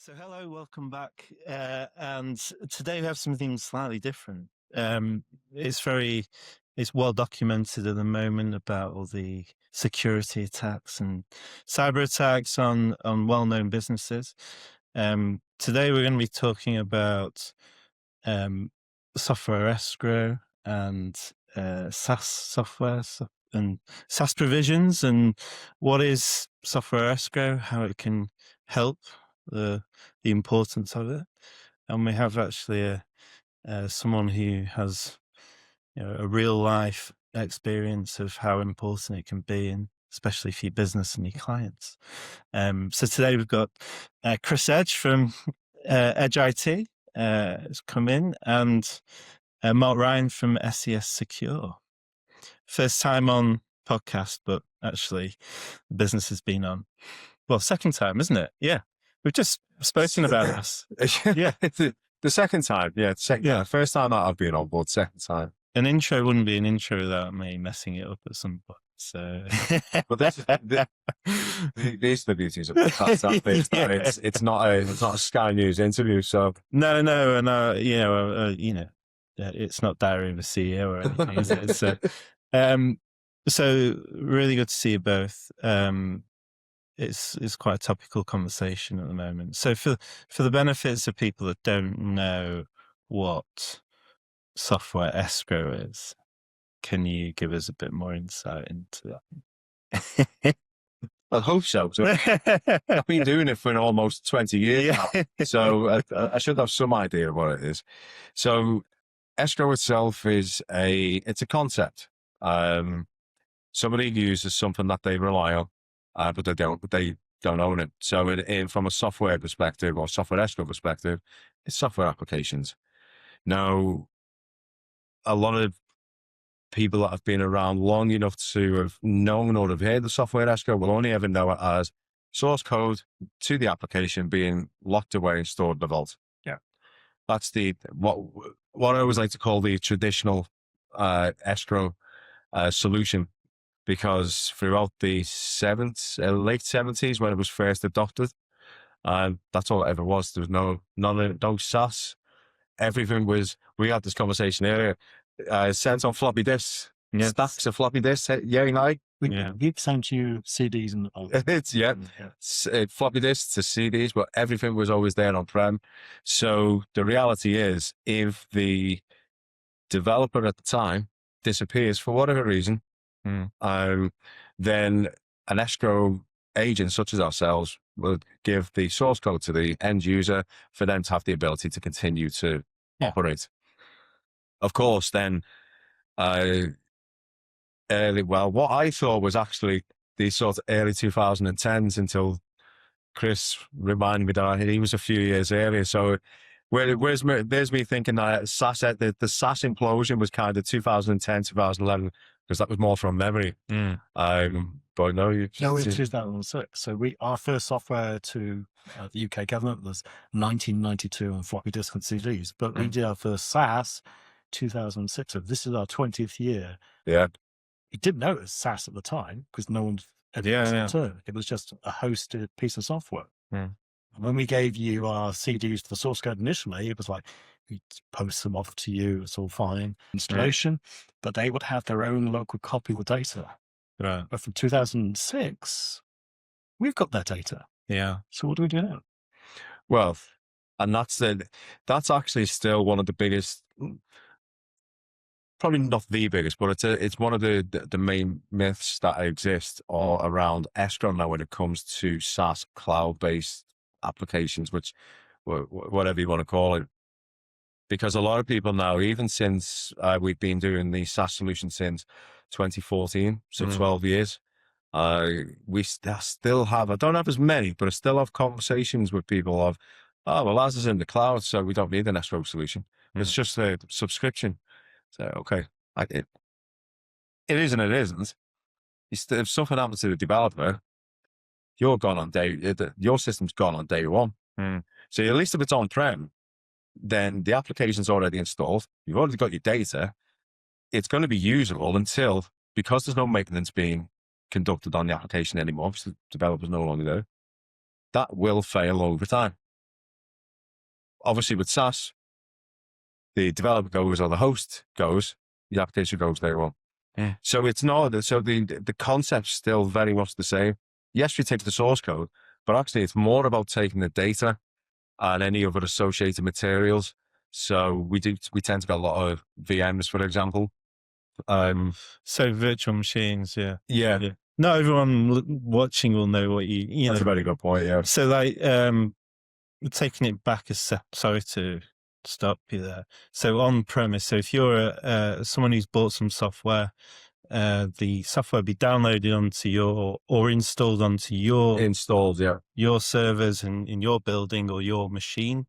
So hello, welcome back. And today we have something slightly different. It's well documented at the moment about all the security attacks and cyber attacks on well-known businesses. Today we're going to be talking about software escrow and SaaS software and SaaS provisions, and what is software escrow, how it can help, the importance of it. And we have actually someone who has a real life experience of how important it can be, and especially for your business and your clients. So today we've got Chris Edge from Edge IT has come in, and Mark Ryan from SES Secure. First time on podcast, but actually the business has been on. Well, second time, isn't it? Yeah. We've just spoken about this. Yeah. The second time. Yeah. First time that I've been on board, second time. An intro wouldn't be an intro without me messing it up at some point. So, but these are the beauties of podcast. It's not a Sky News interview. So no, and it's not Diary of a CEO or anything, is it? So really good to see you both. It's quite a topical conversation at the moment. So for the benefits of people that don't know what software escrow is, can you give us a bit more insight into that? I hope so. I've been doing it for almost 20 years now, so I should have some idea of what it is. So escrow itself is it's a concept. Somebody uses something that they rely on, but they don't own it. So from a software perspective or software escrow perspective, it's software applications. Now, a lot of people that have been around long enough to have known or have heard the software escrow will only ever know it as source code to the application being locked away and stored in the vault. Yeah. That's what I always like to call the traditional escrow solution, because throughout the late 70s when it was first adopted, that's all it ever was. There was no SaaS. Everything was, we had this conversation earlier, sent on floppy disks, stacks of floppy disks. We sent you CDs and it's floppy disks to CDs, but everything was always there on Prem. So the reality is, if the developer at the time disappears for whatever reason, then an escrow agent such as ourselves will give the source code to the end user for them to have the ability to continue to operate. Of course, then, what I thought was actually the sort of early 2010s until Chris reminded me that he was a few years earlier. So there's me thinking that the SaaS implosion was kind of 2010, 2011, because that was more from memory. But no, it's 2006. So our first software to the UK government was 1992 on floppy disk and CDs, but we did our first SaaS 2006. So this is our 20th year. Yeah. You didn't know it was SaaS at the time because no one had used the term. It was just a hosted piece of software. When we gave you our CDs for the source code initially, it was like, we post them off to you, it's all fine, installation, but they would have their own local copy of the data. Right. But from 2006, we've got their data. Yeah. So what do we do now? Well, and that's actually still one of the biggest, probably not the biggest, but it's one of the main myths that exist all around escrow now when it comes to SaaS cloud-based applications, which whatever you want to call it. Because a lot of people now, even since we've been doing the SaaS solution since 2014, so 12 years, we still have, I don't have as many, but I still have conversations with people of, oh, well, ours is in the cloud, so we don't need an escrow solution. It's just a subscription. So, okay, it is and it isn't. If something happens to the developer, your system's gone on day one. So at least if it's on-prem, then the application's already installed. You've already got your data. It's going to be usable until, because there's no maintenance being conducted on the application anymore, because the developer's no longer there, that will fail over time. obviously with SaaS, the developer goes or the host goes, the application goes day one. Yeah. So it's not, so the concept's still very much the same. Yes, we take the source code, but actually it's more about taking the data and any other associated materials. So we tend to get a lot of VMs, for example. So virtual machines, yeah. Yeah. Not everyone watching will know what you know. That's a very good point, yeah. So like, taking it back a step, sorry to stop you there. So on premise, so if you're someone who's bought some software, the software be downloaded onto your, or installed onto your servers in your building or your machine,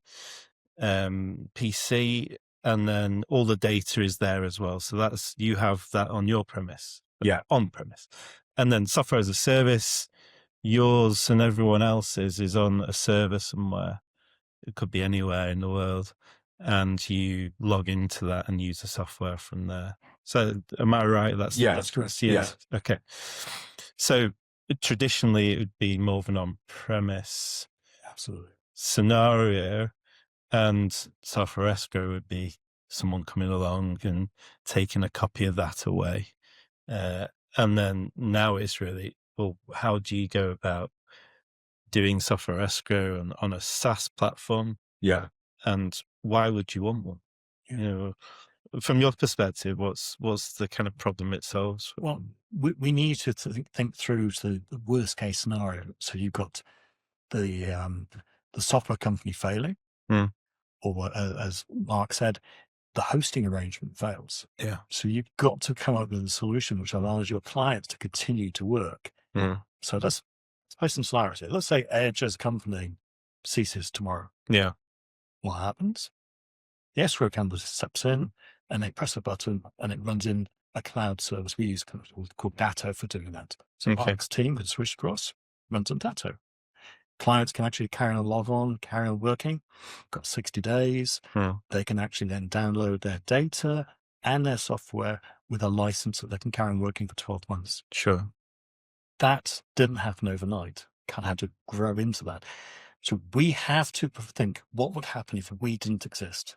PC, and then all the data is there as well. So that's, you have that on your premise. Yeah. On premise. And then software as a service, yours and everyone else's is on a server somewhere. It could be anywhere in the world. And you log into that and use the software from there. So am I right? That's correct. Yeah. Okay. So traditionally it would be more of an on-premise scenario, and software escrow would be someone coming along and taking a copy of that away. And then now it's really, well, how do you go about doing software escrow on a SaaS platform? Yeah. And why would you want one? You know, from your perspective, what's the kind of problem it solves? Well, we need to think through the worst case scenario. So you've got the software company failing, or as Mark said, the hosting arrangement fails. Yeah. So you've got to come up with a solution which allows your clients to continue to work. So let's suppose some scenarios here. Let's say Edge as a company ceases tomorrow. Yeah. What happens? The escrow company steps in and they press a button and it runs in a cloud service. We use called Datto for doing that. So Mark's team can switch across, runs on Datto. Clients can actually carry on log on, carry on working. Got 60 days. They can actually then download their data and their software with a license that they can carry on working for 12 months. Sure. That didn't happen overnight. Kind of had to grow into that. So we have to think, what would happen if we didn't exist?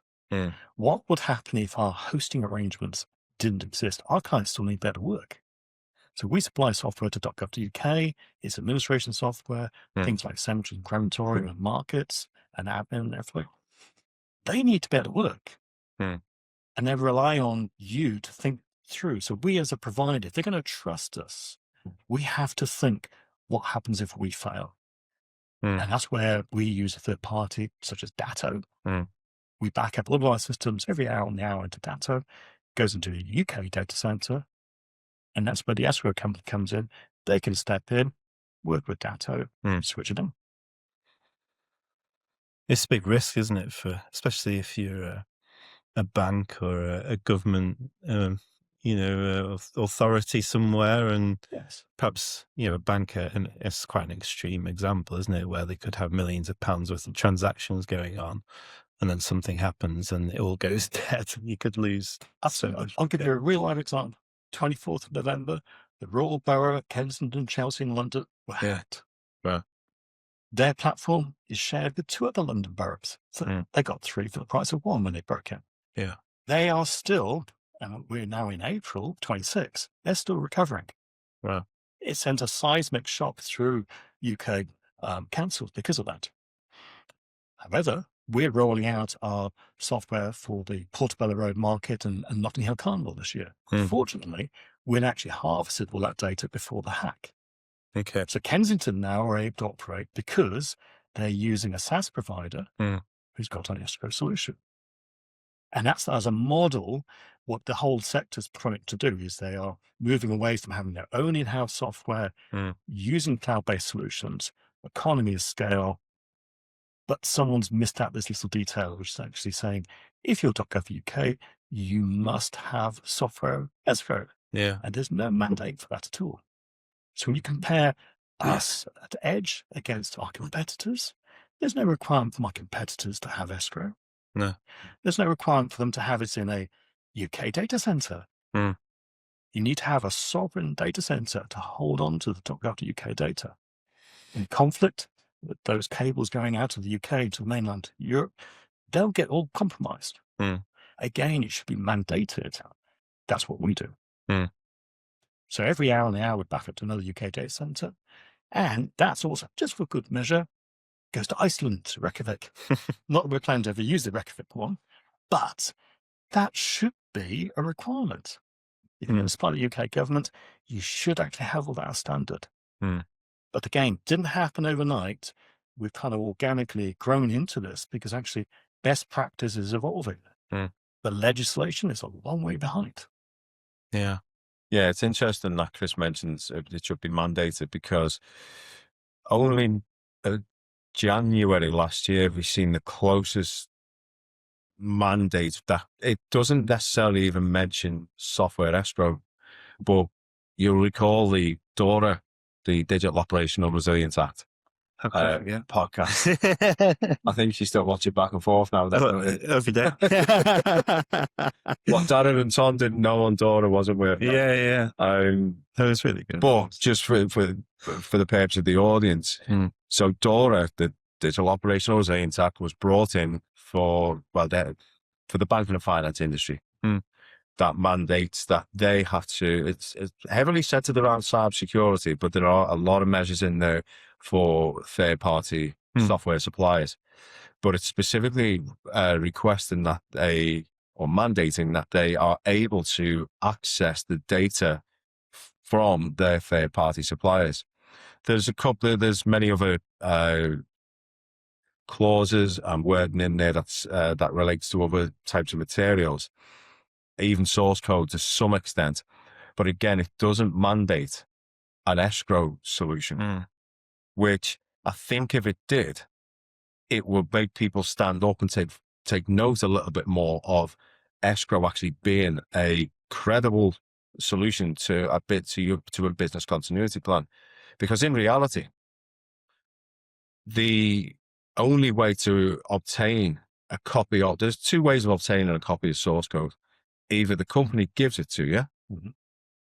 What would happen if our hosting arrangements didn't exist? Our clients still need better work. So we supply software to .gov.uk, it's administration software, things like cemeteries and crematorium and markets and admin and everything. They need to be able to work. And they rely on you to think through. So we as a provider, if they're going to trust us, we have to think, what happens if we fail? And that's where we use a third party, such as Datto. We back up all of our systems every hour on the hour into Datto, goes into a UK data center. And that's where the escrow company comes in. They can step in, work with Datto, switch it on. It's a big risk, isn't it? Especially if you're a bank or a government, authority somewhere, and perhaps a banker. And it's quite an extreme example, isn't it, where they could have millions of pounds worth of transactions going on, and then something happens and it all goes dead. You could lose so much. I'll give you a real life example. 24th of November, the Royal Borough, Kensington, Chelsea, and London were hacked. Wow. Their platform is shared with 2 other London boroughs. So they got 3 for the price of 1 when they broke in. Yeah. They are still, and we're now in April 26, they're still recovering. Wow. It sent a seismic shock through UK councils because of that. However, we're rolling out our software for the Portobello Road Market and Notting Hill Carnival this year. Fortunately, we'd actually harvested all that data before the hack. Okay. So Kensington now are able to operate because they're using a SaaS provider who's got an escrow solution. And that's as a model, what the whole sector's trying to do is they are moving away from having their own in-house software, using cloud-based solutions, economy of scale. But someone's missed out this little detail, which is actually saying, if you're .gov.uk, you must have software escrow. Yeah. And there's no mandate for that at all. So when you compare us at Edge against our competitors, there's no requirement for my competitors to have escrow. No. There's no requirement for them to have it in a UK data center. You need to have a sovereign data center to hold on to the .gov.uk data. In conflict, with those cables going out of the UK to mainland Europe, they'll get all compromised. Mm. Again, it should be mandated. That's what we do. Mm. So every hour and an hour, we back up to another UK data center. And that's also, just for good measure, goes to Iceland to Reykjavik. Not that we're planning to ever use the Reykjavik one, but that should be a requirement. If you're going to supply the UK government, you should actually have all that as standard. Mm. But again, didn't happen overnight. We've kind of organically grown into this because actually best practice is evolving. Mm. The legislation is a long way behind. Yeah. Yeah, it's interesting that Chris mentions it should be mandated because only in January last year, we've seen the closest mandate that it doesn't necessarily even mention software escrow, but you'll recall the DORA, the Digital Operational Resilience Act. Podcast. I think she's still watching back and forth now. Every day. What Darren and Tom didn't know on DORA wasn't worth. Yeah. That was really good. But just for the purpose of the audience, so DORA, the Digital Operational Resilience Act, was brought in for the banking and finance industry. That mandates that they have to. It's heavily centered around cybersecurity, but there are a lot of measures in there for third-party software suppliers. But it's specifically requesting that or mandating that they are able to access the data from their third-party suppliers. There's many other clauses and wording in there that relates to other types of materials, even source code to some extent. But again, it doesn't mandate an escrow solution, which I think if it did, it would make people stand up and take note a little bit more of escrow actually being a credible solution to a business continuity plan. Because in reality, the only way to obtain a copy there's two ways of obtaining a copy of source code. Either the company gives it to you,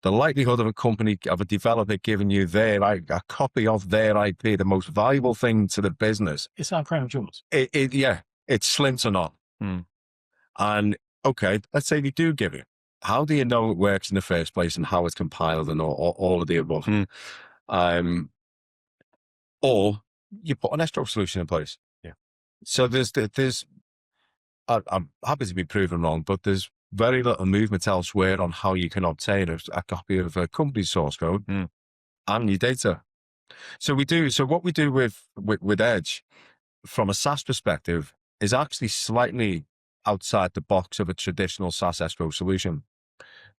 the likelihood of a developer giving you a copy of their IP, the most valuable thing to the business. It's our crown jewels. It's slim to none. And okay, let's say they do give it. How do you know it works in the first place and how it's compiled and all of the above? Or you put an escrow solution in place. Yeah. So I'm happy to be proven wrong, but there's very little movement elsewhere on how you can obtain a copy of a company's source code and your data. So what we do with Edge from a SaaS perspective is actually slightly outside the box of a traditional SaaS escrow solution.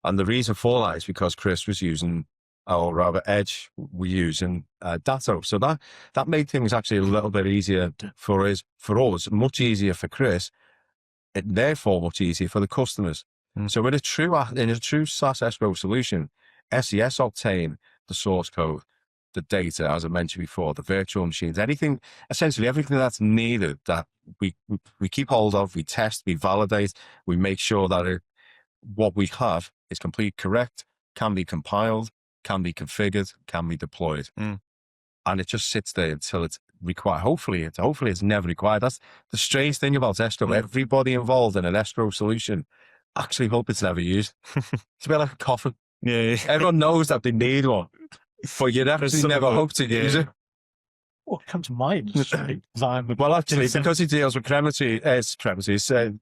And the reason for that is because Chris was using, or rather Edge we're using Datto. So that made things actually a little bit easier for us, much easier for Chris, and therefore much easier for the customers. So in a true SaaS escrow solution, SES obtain the source code, the data, as I mentioned before, the virtual machines, essentially everything that's needed that we keep hold of, we test, we validate, we make sure that what we have is completely correct, can be compiled, can be configured, can be deployed. And it just sits there until it's required. Hopefully it's never required. That's the strange thing about escrow. Everybody involved in an escrow solution actually hope it's never used. It's a bit like a coffin. Yeah. Everyone knows that they need one, but you'd actually never hope to use it. Well, come to my industry. Actually, because he deals with cemeteries and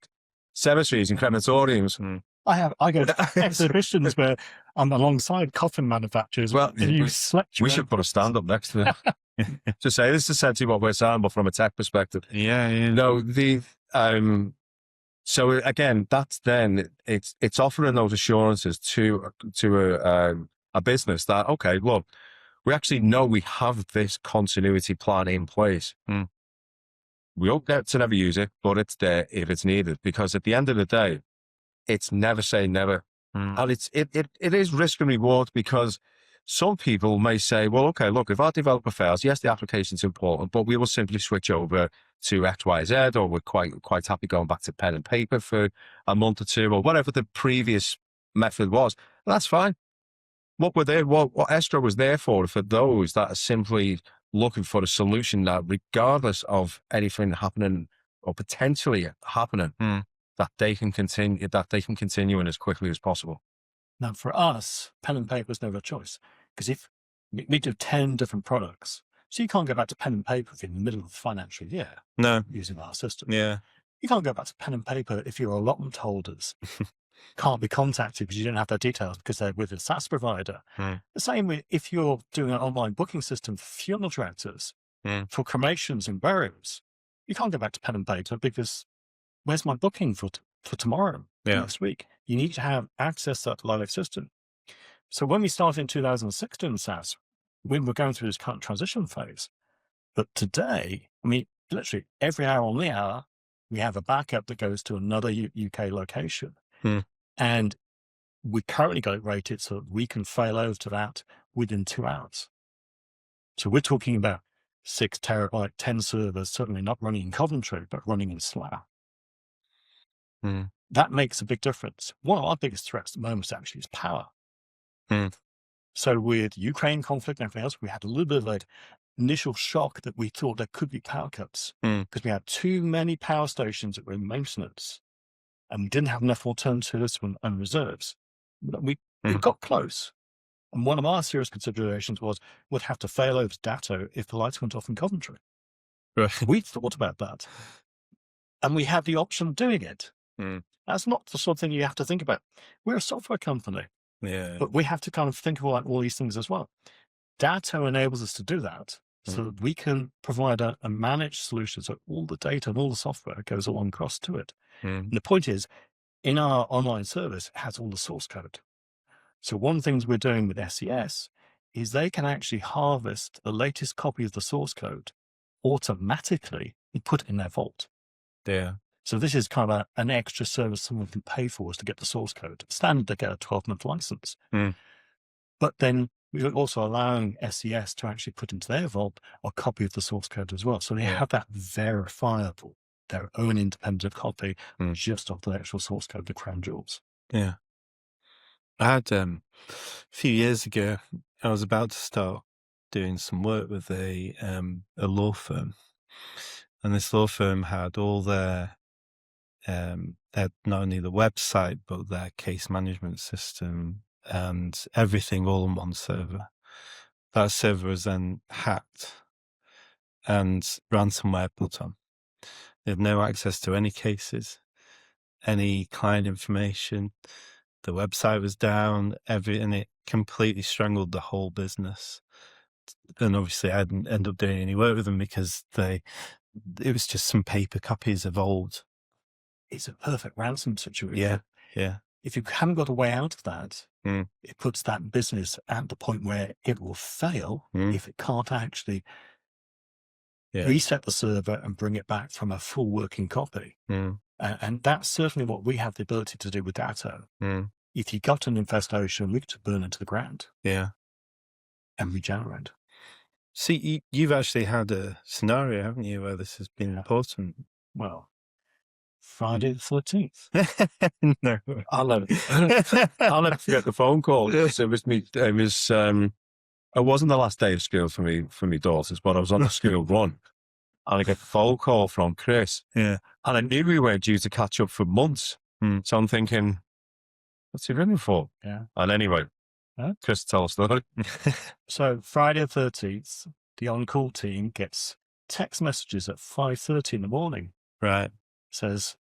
crematoriums. I go to exhibitions where I'm alongside coffin manufacturers. Well, we should put a stand up next to it to say this is essentially what we're saying, but from a tech perspective. Yeah. No, so again, that's then it's offering those assurances to a business that, okay, look, we actually know we have this continuity plan in place. We don't get to never use it, but it's there if it's needed, because at the end of the day, it's never say never. And it is risk and reward, because some people may say, well, okay, look, if our developer fails, yes, the application's important, but we will simply switch over to X, Y, Z, or we're quite happy going back to pen and paper for a month or two, or whatever the previous method was. That's fine. What Escrow was there for those that are simply looking for a solution that, regardless of anything happening or potentially happening that they can continue in as quickly as possible. Now, for us, pen and paper is never a choice, because if we do 10 different products, so you can't go back to pen and paper if you're in the middle of the financial year. No. Using our system. Yeah. You can't go back to pen and paper if your allotment holders can't be contacted because you don't have their details because they're with a SaaS provider. The same with if you're doing an online booking system for funeral directors, for cremations and burials, you can't go back to pen and paper because where's my booking for tomorrow, next week? You need to have access to that live system. So when we started in 2016 SaaS, we were going through this current transition phase. But today, I mean, literally every hour on the hour, we have a backup that goes to another UK location. And we currently got it rated so that we can fail over to that within 2 hours. So we're talking about 6 terabyte, 10 servers, certainly not running in Coventry, but running in Slough. That makes a big difference. One of our biggest threats at the moment actually is power. So with Ukraine conflict and everything else, we had a little bit of an initial shock that we thought there could be power cuts because we had too many power stations that were in maintenance and we didn't have enough alternatives and reserves. But we got close. And one of our serious considerations was we'd have to fail over Datto if the lights went off in Coventry. We thought about that. And we had the option of doing it. That's not the sort of thing you have to think about. We're a software company. But we have to kind of think about all these things as well. Datto enables us to do that so that we can provide a managed solution. So all the data and all the software goes along across to it. And the point is, in our online service, it has all the source code. So one of the things we're doing with SES is they can actually harvest the latest copy of the source code automatically and put it in their vault. So this is kind of an extra service someone can pay for is to get the source code. Standard, they get a 12-month license. But then we're also allowing SES to actually put into their vault a copy of the source code as well. So they have that verifiable, their own independent copy just of the actual source code, the crown jewels. I had, a few years ago, I was about to start doing some work with a law firm. And this law firm had all their, they had not only the website, but their case management system and everything all on one server. That server was then hacked and ransomware put on. They had no access to any cases, any client information. The website was down, and it completely strangled the whole business. And obviously I didn't end up doing any work with them because it was just some paper copies of old. It's a perfect ransom situation. Yeah. If you haven't got a way out of that, it puts that business at the point where it will fail if it can't actually reset the server and bring it back from a full working copy. And that's certainly what we have the ability to do with Datto. If you got an infestation, we could burn it to the ground. And regenerate. See, you've actually had a scenario, haven't you, where this has been important? Well, Friday the 13th. No. I'll never forget the phone call. It wasn't the last day of school for me daughters, but I was on the school run. And I get a phone call from Chris. And I knew we weren't due to catch up for months. So I'm thinking, what's he ringing for? And anyway, Chris, tell us that. So Friday the 13th, the on-call team gets text messages at 5:30 in the morning. Says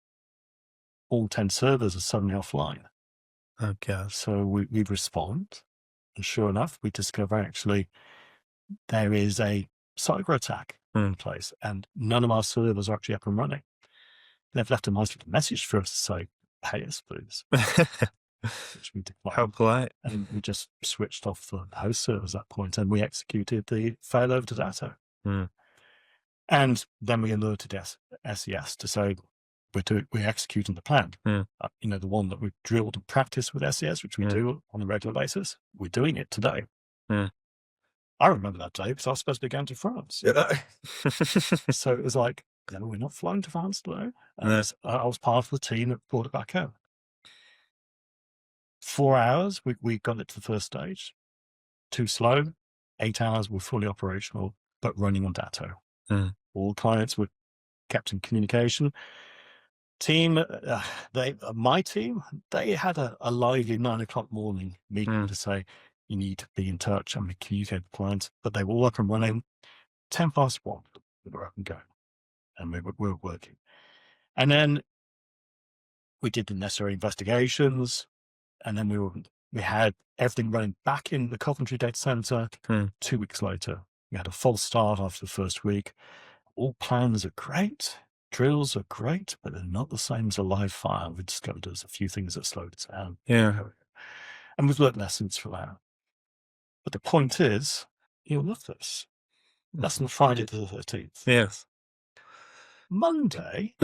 all 10 servers are suddenly offline. So we respond. And sure enough, we discover actually there is a cyber attack in place and none of our servers are actually up and running. They've left a nice little message for us to say, pay us, please. Which we declined. How polite. And we just switched off the host servers at that point and we executed the failover to Datto. And then we alerted SES to say, we're executing the plan. The one that we've drilled and practiced with SES, which we do on a regular basis. We're doing it today. I remember that day because I was supposed to be going to France. So it was like, no, we're not flying to France today. And I was part of the team that brought it back home. 4 hours, we got it to the first stage. Too slow. 8 hours, we're fully operational, but running on Datto. All clients were kept in communication. My team, they had a lively 9 o'clock morning meeting to say, you need to be in touch and communicate with clients. But they were working running 10 past 1. We were up and going, and we were working. And then we did the necessary investigations, and then we had everything running back in the Coventry data center. 2 weeks later, we had a false start after the first week. All plans are great. Drills are great, but they're not the same as a live fire. We discovered there's a few things that slowed it down. Yeah. And we've learned lessons for that. But the point is, you'll love this. That's on Friday the 13th. Yes. Monday,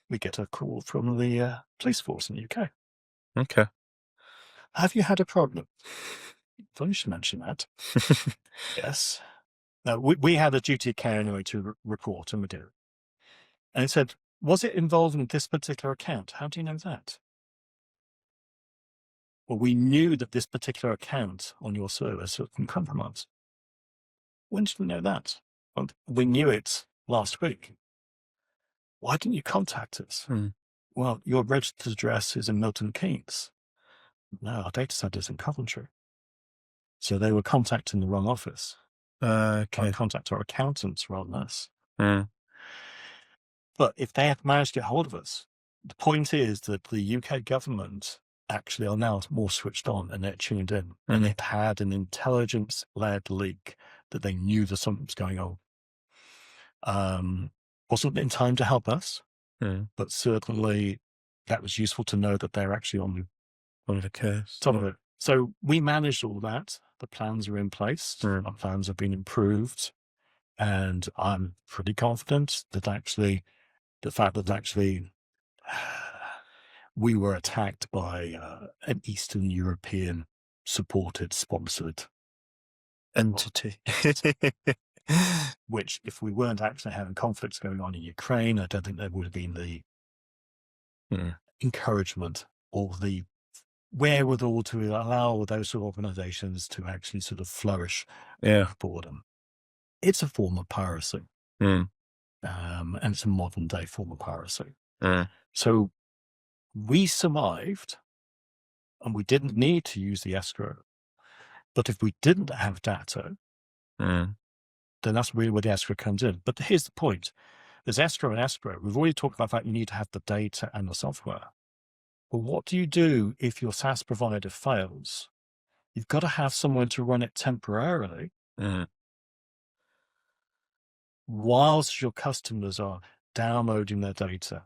we get a call from the police force in the UK. Okay. Have you had a problem? Funny you should mention that. Yes. Now, we had a duty of care anyway to report, and we did. And it said, was it involving this particular account? How do you know that? Well, we knew that this particular account on your service had been compromised. When did we know that? Well, we knew it last week. Why didn't you contact us? Well, your registered address is in Milton Keynes. No, our data center is in Coventry. So they were contacting the wrong office. Okay. Contact our accountants rather than us. Mm. But if they have managed to get hold of us, the point is that the UK government actually are now more switched on and they're tuned in. And they've had an intelligence-led leak that they knew that something was going on. Wasn't in time to help us, but certainly that was useful to know that they're actually on the case. top of it. So we managed all that. The plans are in place. Our plans have been improved. And I'm pretty confident that actually, the fact that actually we were attacked by an Eastern European supported, sponsored entity. Which, if we weren't actually having conflicts going on in Ukraine, I don't think there would have been the encouragement or the wherewithal to allow those sort of organizations to actually sort of flourish boredom. It's a form of piracy. And it's a modern day form of piracy. So we survived and we didn't need to use the escrow. But if we didn't have Datto, then that's really where the escrow comes in. But here's the point. There's escrow and escrow. We've already talked about that you need to have the data and the software. Well, what do you do if your SaaS provider fails? You've got to have someone to run it temporarily whilst your customers are downloading their data,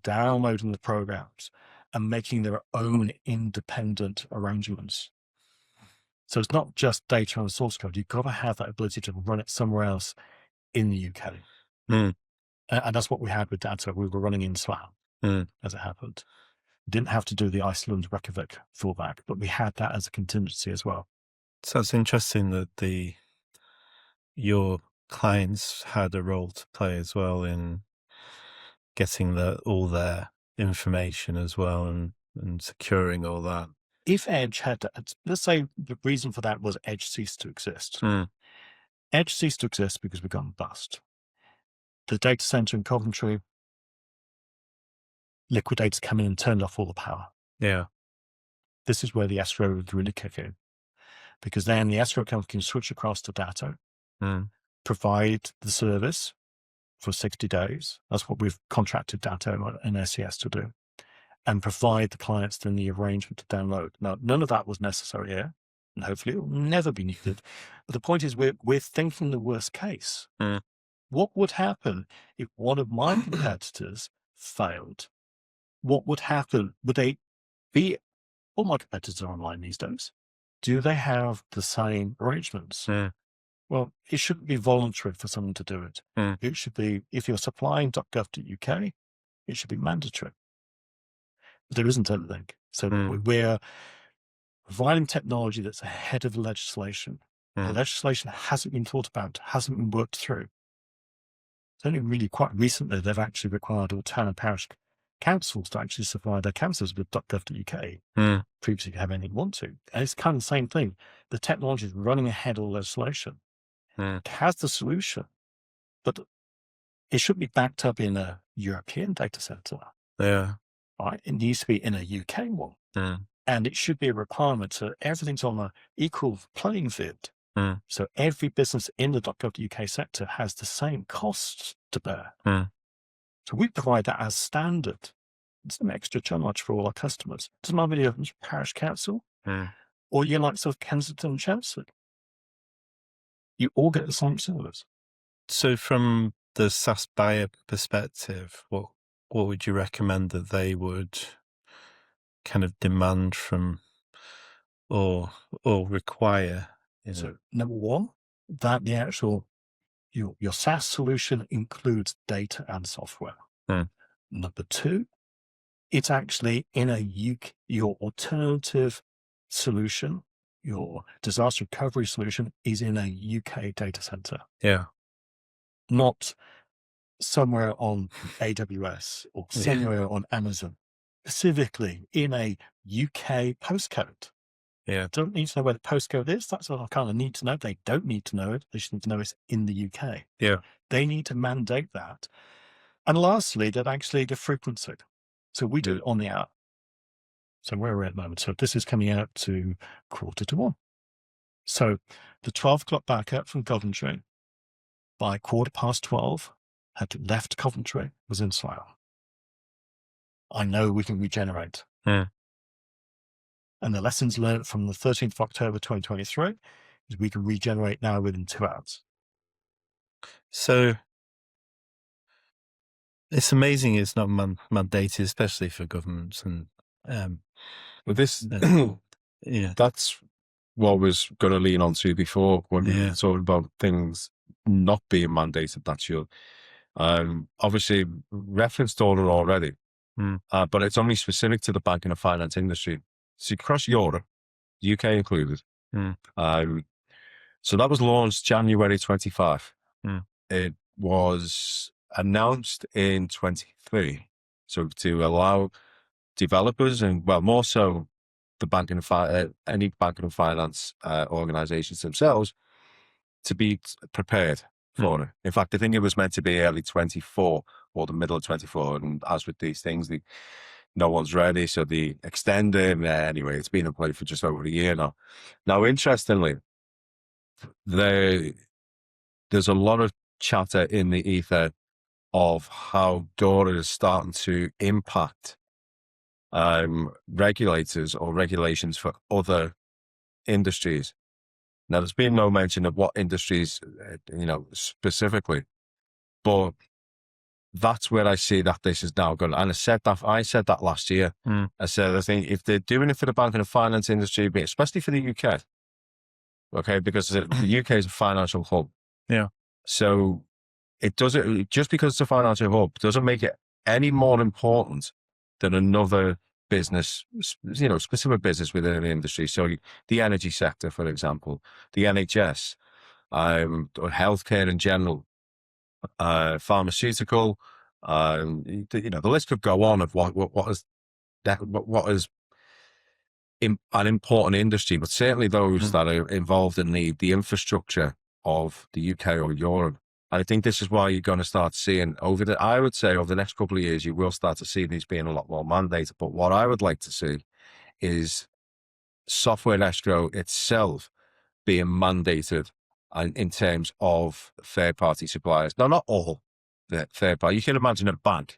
downloading the programs, and making their own independent arrangements. So it's not just data and source code. You've got to have that ability to run it somewhere else in the UK. And that's what we had with Datto. We were running in Slough as it happened. Didn't have to do the Iceland Reykjavik fallback, but we had that as a contingency as well. So it's interesting that your clients had a role to play as well in getting all their information as well and securing all that. If Edge had, let's say the reason for that was Edge ceased to exist. Edge ceased to exist because we got bust. The data center in Coventry, liquidators come in and turned off all the power. Yeah. This is where the escrow would really kick in, because then the escrow company can switch across to Datto, provide the service for 60 days. That's what we've contracted Datto and SES to do, and provide the clients then the arrangement to download. Now, none of that was necessary here, and hopefully it will never be needed. But the point is we're thinking the worst case. What would happen if one of my competitors failed? What would happen? Would they be, all my competitors are online these days. Do they have the same arrangements? Well, it shouldn't be voluntary for someone to do it. It should be, if you're supplying .gov.uk, it should be mandatory. But there isn't anything. So we're providing technology that's ahead of the legislation. The legislation hasn't been thought about, hasn't been worked through. It's only really quite recently they've actually required all town and parish councils to actually supply their councils with .gov.uk. Previously, you have anything want to. And it's kind of the same thing. The technology is running ahead of legislation. It has the solution, but it should be backed up in a European data center. Yeah. Right? It needs to be in a UK one. And it should be a requirement so everything's on an equal playing field. So every business in the .gov.uk sector has the same costs to bear. So we provide that as standard. It's an extra charge for all our customers. Doesn't matter whether you're parish council or you're like sort of Kensington and Chelmsford. You all get the same service. So from the SaaS buyer perspective, what would you recommend that they would kind of demand from or require? So number one, that the actual your SaaS solution includes data and software. Number two, it's actually in your alternative solution, your disaster recovery solution is in a UK data center. Yeah. Not somewhere on AWS or somewhere on Amazon, specifically in a UK postcode. Yeah. Don't need to know where the postcode is. That's what I kind of need to know. They don't need to know it. They just need to know it's in the UK. Yeah. They need to mandate that. And lastly, that actually the frequency. So we do it on the hour. So where we're at the moment. So this is coming out to 1:45. So the 12 o'clock backup from Coventry by 12:15 had left Coventry, was in Slough. I know we can regenerate. And the lessons learned from the 13th of October 2023 is we can regenerate now within 2 hours. So it's amazing it's not mandated, especially for governments. And Well, this yeah, that's what I was going to lean on to before when we were talking about things not being mandated. That's your obviously referenced DORA already, but it's only specific to the banking and finance industry. So across Europe, UK included. So that was launched January 25. It was announced in 23. So to allow developers and, well, more so the banking and any banking and finance organizations themselves to be prepared for it. In fact, I think it was meant to be early 24 or the middle of 24. And as with these things, no one's ready. So they extended. Anyway, it's been in play for just over a year now. Now, interestingly, there's a lot of chatter in the ether of how DORA is starting to impact regulators or regulations for other industries. Now, there's been no mention of what industries, specifically, but that's where I see that this is now going. And I said that last year. I said, I think if they're doing it for the banking and finance industry, especially for the UK, okay, because the UK is a financial hub. Yeah. So it doesn't, just because it's a financial hub, doesn't make it any more important than another business, specific business within an industry. So the energy sector, for example, the NHS, or healthcare in general, pharmaceutical, the list could go on of what is an important industry, but certainly those that are involved in the infrastructure of the UK or Europe. And I think this is why you're going to start seeing I would say over the next couple of years, you will start to see these being a lot more mandated. But what I would like to see is software escrow itself being mandated in terms of third-party suppliers. Now, not all the third-party. You can imagine a bank.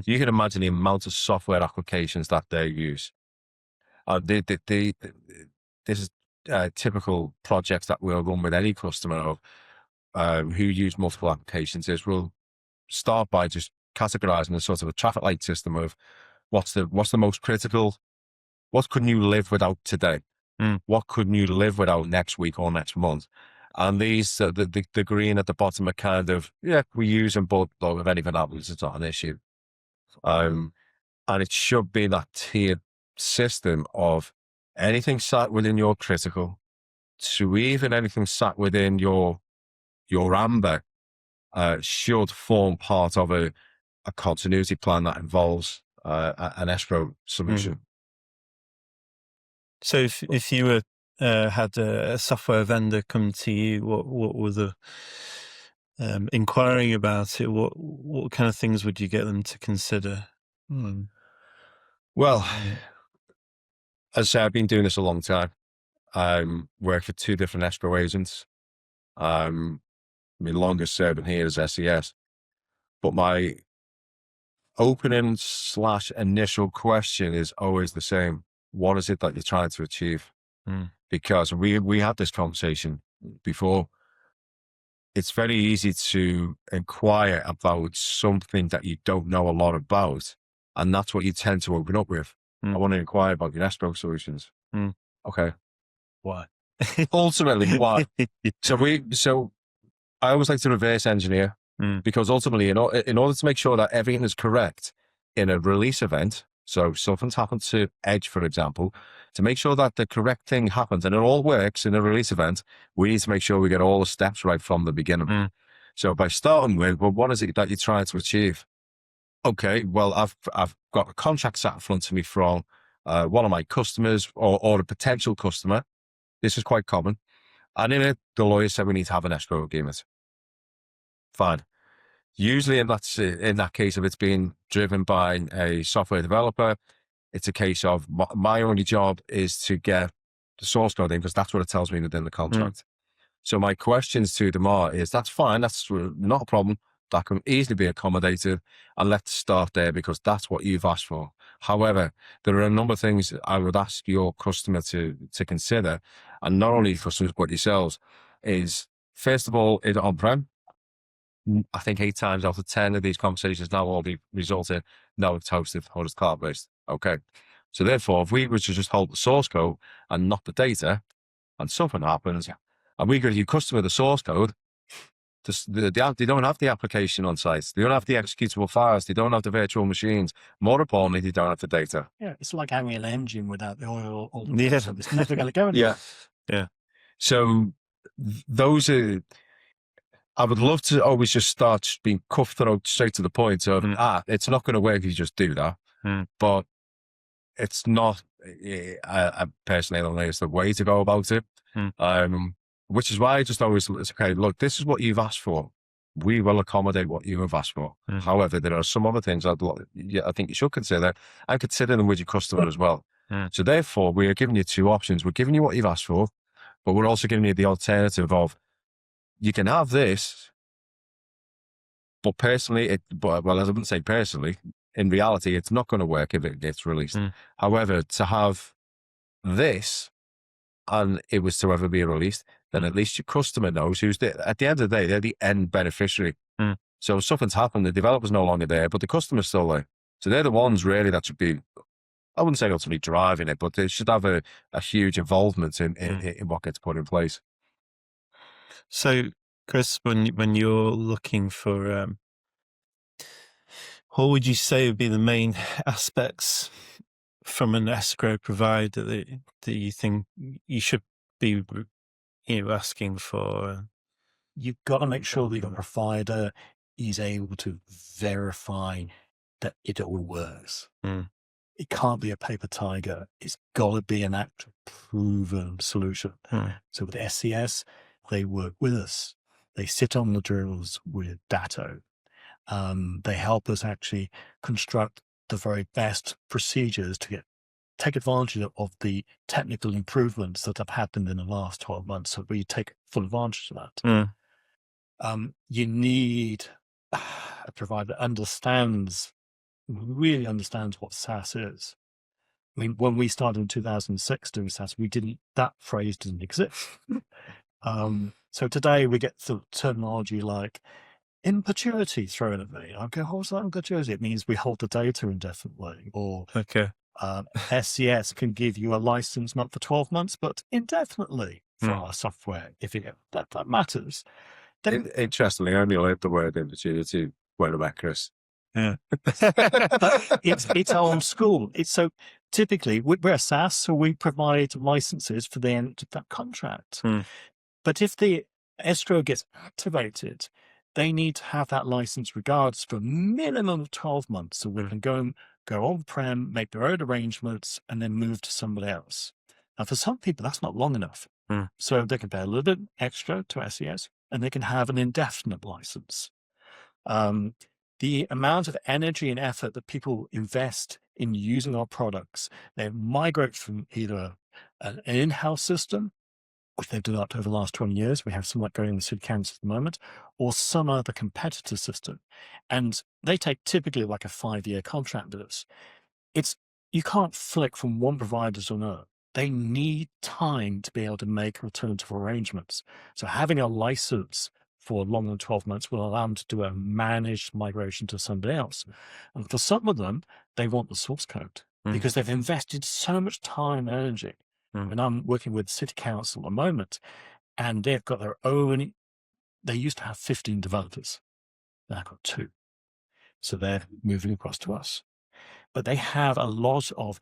You can imagine the amount of software applications that they use. This is typical projects that we'll run with any customer who use multiple applications. We'll start by just categorizing a sort of a traffic light system of what's the most critical, what couldn't you live without today? What couldn't you live without next week or next month? And these, the green at the bottom are kind of, we use them, but if anything happens, it's not an issue. And it should be that tiered system of anything sat within your critical to even anything sat within your amber should form part of a continuity plan that involves an escrow solution. So if you were had a software vendor come to you, what were inquiring about it, what kind of things would you get them to consider? Well, as I say, I've been doing this a long time. Worked for 2 different escrow agents. My longest serving here is SES. But my opening / initial question is always the same. What is it that you're trying to achieve? Because we had this conversation before. It's very easy to inquire about something that you don't know a lot about. And that's what you tend to open up with. I want to inquire about your escrow solutions. Okay. Why? Ultimately, why? So I always like to reverse engineer, because ultimately, in order to make sure that everything is correct in a release event, so something's happened to Edge, for example, to make sure that the correct thing happens and it all works in a release event, we need to make sure we get all the steps right from the beginning. So by starting with, well, what is it that you're trying to achieve? Okay, well, I've got a contract sat in front of me from one of my customers or a potential customer. This is quite common. And in it, the lawyer said we need to have an escrow agreement. Fine. Usually in that case, if it's being driven by a software developer, it's a case of my only job is to get the source code in, because that's what it tells me within the contract. So my questions to them is, that's fine, that's not a problem, that can easily be accommodated, and let's start there because that's what you've asked for. However, there are a number of things I would ask your customer to consider, and not only customers but yourselves, is first of all, is it on-prem? I think 8 times out of 10 of these conversations now will be resulting, no, it's hosted or it's cloud-based. Okay. So therefore, if we were to just hold the source code and not the data, and something happens, and we give your customer the source code, they don't have the application on site. They don't have the executable files. They don't have the virtual machines. More importantly, they don't have the data. Yeah, it's like having an engine without the oil. It's never going to go anywhere. Yeah. So those are... I would love to always just start being cutthroat straight to the point of, it's not going to work if you just do that. But it's not, I personally don't think it's the way to go about it. Which is why I just always, it's okay, look, this is what you've asked for. We will accommodate what you have asked for. However, there are some other things I think you should consider, and consider them with your customer as well. So therefore, we are giving you 2 options. We're giving you what you've asked for, but we're also giving you the alternative of, you can have this, but personally, well, I wouldn't say personally, in reality, it's not going to work if it gets released. However, to have this, and it was to ever be released, then at least your customer knows at the end of the day, they're the end beneficiary. So if something's happened, the developer's no longer there, but the customer's still there. So they're the ones really that should be, I wouldn't say ultimately driving it, but they should have a huge involvement in what gets put in place. So, Chris, when you're looking for, what would you say would be the main aspects from an escrow provider that you think you should be, asking for? You've got to make sure that your provider is able to verify that it all works. It can't be a paper tiger. It's got to be an actual proven solution. So with SCS, they work with us. They sit on the drills with Datto. They help us actually construct the very best procedures to take advantage of the technical improvements that have happened in the last 12 months. So we take full advantage of that. You need a provider that really understands what SaaS is. I mean, when we started in 2006 doing SaaS, that phrase didn't exist. So today we get the terminology like in-perpetuity thrown at me. I go, what's that in-perpetuity? It means we hold the data indefinitely. Or SCS can give you a license not for 12 months, but indefinitely for our software, if that matters. Then, interestingly, I only learned the word in-perpetuity when I'm at Chris. It's old school. So typically we're a SaaS, so we provide licenses for the end of that contract. But if the escrow gets activated, they need to have that license regardless for a minimum of 12 months. So we can go on-prem, make their own arrangements, and then move to somebody else. Now, for some people, that's not long enough. So they can pay a little bit extra to SES, and they can have an indefinite license. The amount of energy and effort that people invest in using our products, they migrate from either an in-house system, which they've developed over the last 20 years. We have some like going in the city council at the moment, or some other competitor system. And they take typically like a 5-year contract with us. You can't flick from one provider to another. They need time to be able to make alternative arrangements. So having a license for longer than 12 months will allow them to do a managed migration to somebody else. And for some of them, they want the source code because they've invested so much time and energy. And I'm working with City Council at the moment, and they've got their own, they used to have 15 developers. Now I've got 2. So they're moving across to us. But they have a lot of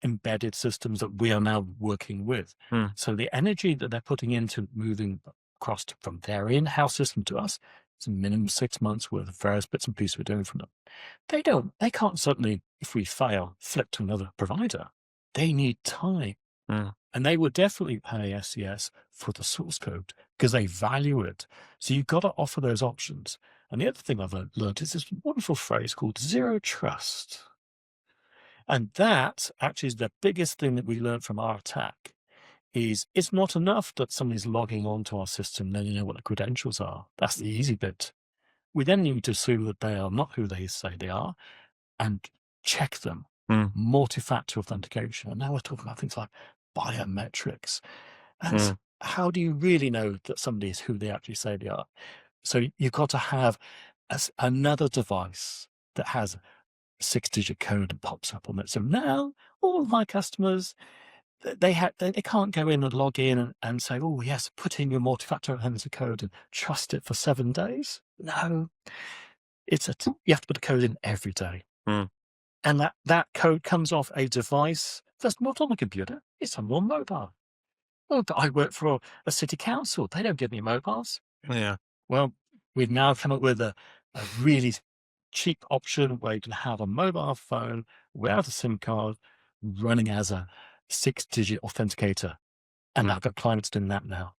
embedded systems that we are now working with. So the energy that they're putting into moving across from their in-house system to us, it's a minimum 6 months worth of various bits and pieces we're doing from them. They can't suddenly, if we fail, flip to another provider. They need time. And they would definitely pay SCS for the source code because they value it. So you've got to offer those options. And the other thing I've learned is this wonderful phrase called zero trust. And that actually is the biggest thing that we learned from our attack is it's not enough that somebody's logging onto our system and then you know what the credentials are. That's the easy bit. We then need to assume that they are not who they say they are and check them. Multi-factor authentication. And now we're talking about things like biometrics. And how do you really know that somebody is who they actually say they are? So you've got to have another device that has a 6-digit code that pops up on it. So now all of my customers, they can't go in and log in and say, oh yes, put in your multi-factor authentication code and trust it for 7 days. No, you have to put the code in every day. And that code comes off a device that's not on the computer. It's on your mobile. Oh, but I work for a city council. They don't give me mobiles. Yeah. Well, we've now come up with a really cheap option where you can have a mobile phone without a SIM card running as a 6-digit authenticator. And I've got clients doing that now.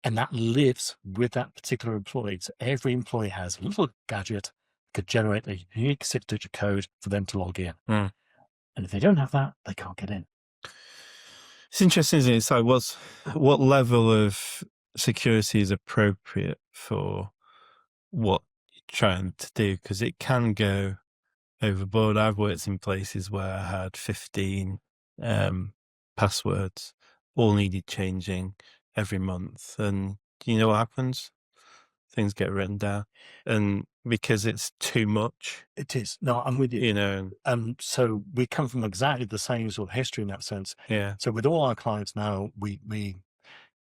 And that lives with that particular employee. So every employee has a little gadget that could generate a unique 6-digit code for them to log in. And if they don't have that, they can't get in. It's interesting, isn't it? It's like what level of security is appropriate for what you're trying to do? Because it can go overboard. I've worked in places where I had 15 passwords, all needed changing every month. And you know what happens? Things get written down. And because it's too much. It is. No, I'm with you. You know. So we come from exactly the same sort of history in that sense. Yeah. So with all our clients now, we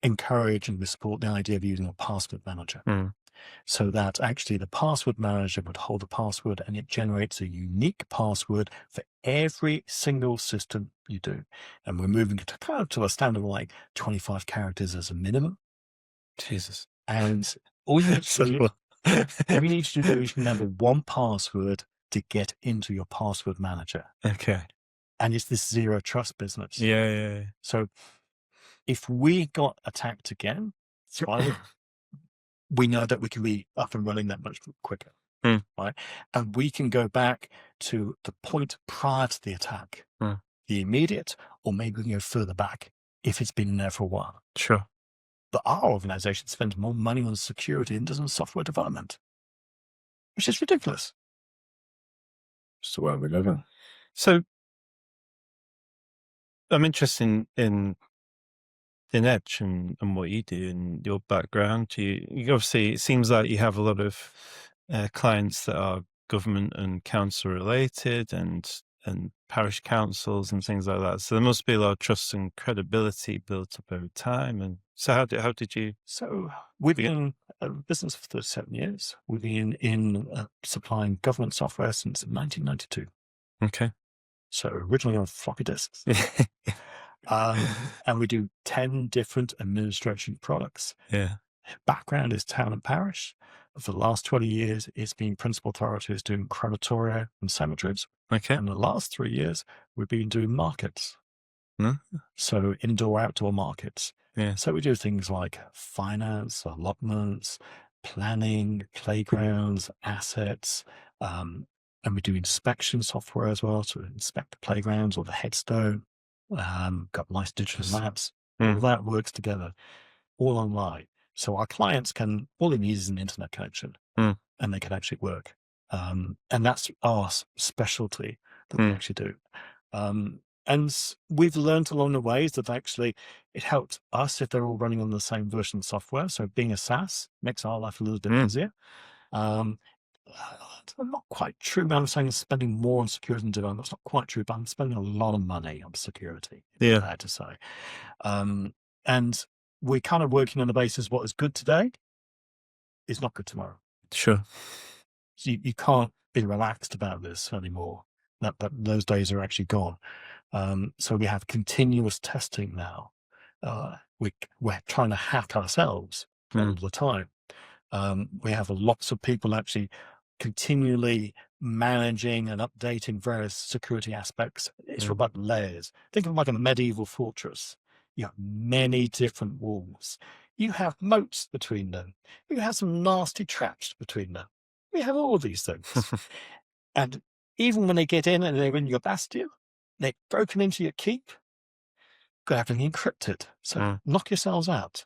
encourage and we support the idea of using a password manager. So that actually the password manager would hold a password and it generates a unique password for every single system you do. And we're moving to kind of to a standard of like 25 characters as a minimum. Jesus. And all you need to do, is remember one password to get into your password manager. Okay. And it's this zero trust business. Yeah. So if we got attacked again, we know that we can be up and running that much quicker, right? And we can go back to the point prior to the attack, the immediate, or maybe we can go further back if it's been in there for a while. Sure. But our organization spends more money on security than does on software development, which is ridiculous. It's the way we live in. So I'm interested in Edge and what you do and your background. You obviously, it seems like you have a lot of clients that are government and council related and parish councils and things like that. So there must be a lot of trust and credibility built up over time. And so how did you? So we've been a business for 37 years. We've been in supplying government software since 1992. Okay. So originally on floppy disks. And we do 10 different administration products. Yeah. Background is town and parish. For the last 20 years, it's been principal authorities doing crematoria and cemeteries. Okay. And the last 3 years, we've been doing markets. So indoor, outdoor markets. Yeah. So we do things like finance, allotments, planning, playgrounds, assets, and we do inspection software as well to inspect the playgrounds or the headstone. Got nice digital maps. All that works together, all online. So our clients all they need is an internet connection, and they can actually work. And that's our specialty that we actually do. And we've learned along the ways that actually it helps us if they're all running on the same version of software. So being a SaaS makes our life a little bit easier. I'm not quite true. I'm saying spending more on security than development. That's not quite true, but I'm spending a lot of money on security. Yeah. I had to say. And we're kind of working on the basis what is good today is not good tomorrow. Sure. So you can't be relaxed about this anymore. That those days are actually gone. So we have continuous testing now. We're trying to hack ourselves all the time. We have lots of people actually continually managing and updating various security aspects. It's about layers. Think of it like a medieval fortress. You have many different walls. You have moats between them. You have some nasty traps between them. We have all these things. And even when they get in and they're in your bastion, they've broken into your keep, got everything encrypted. So knock yourselves out.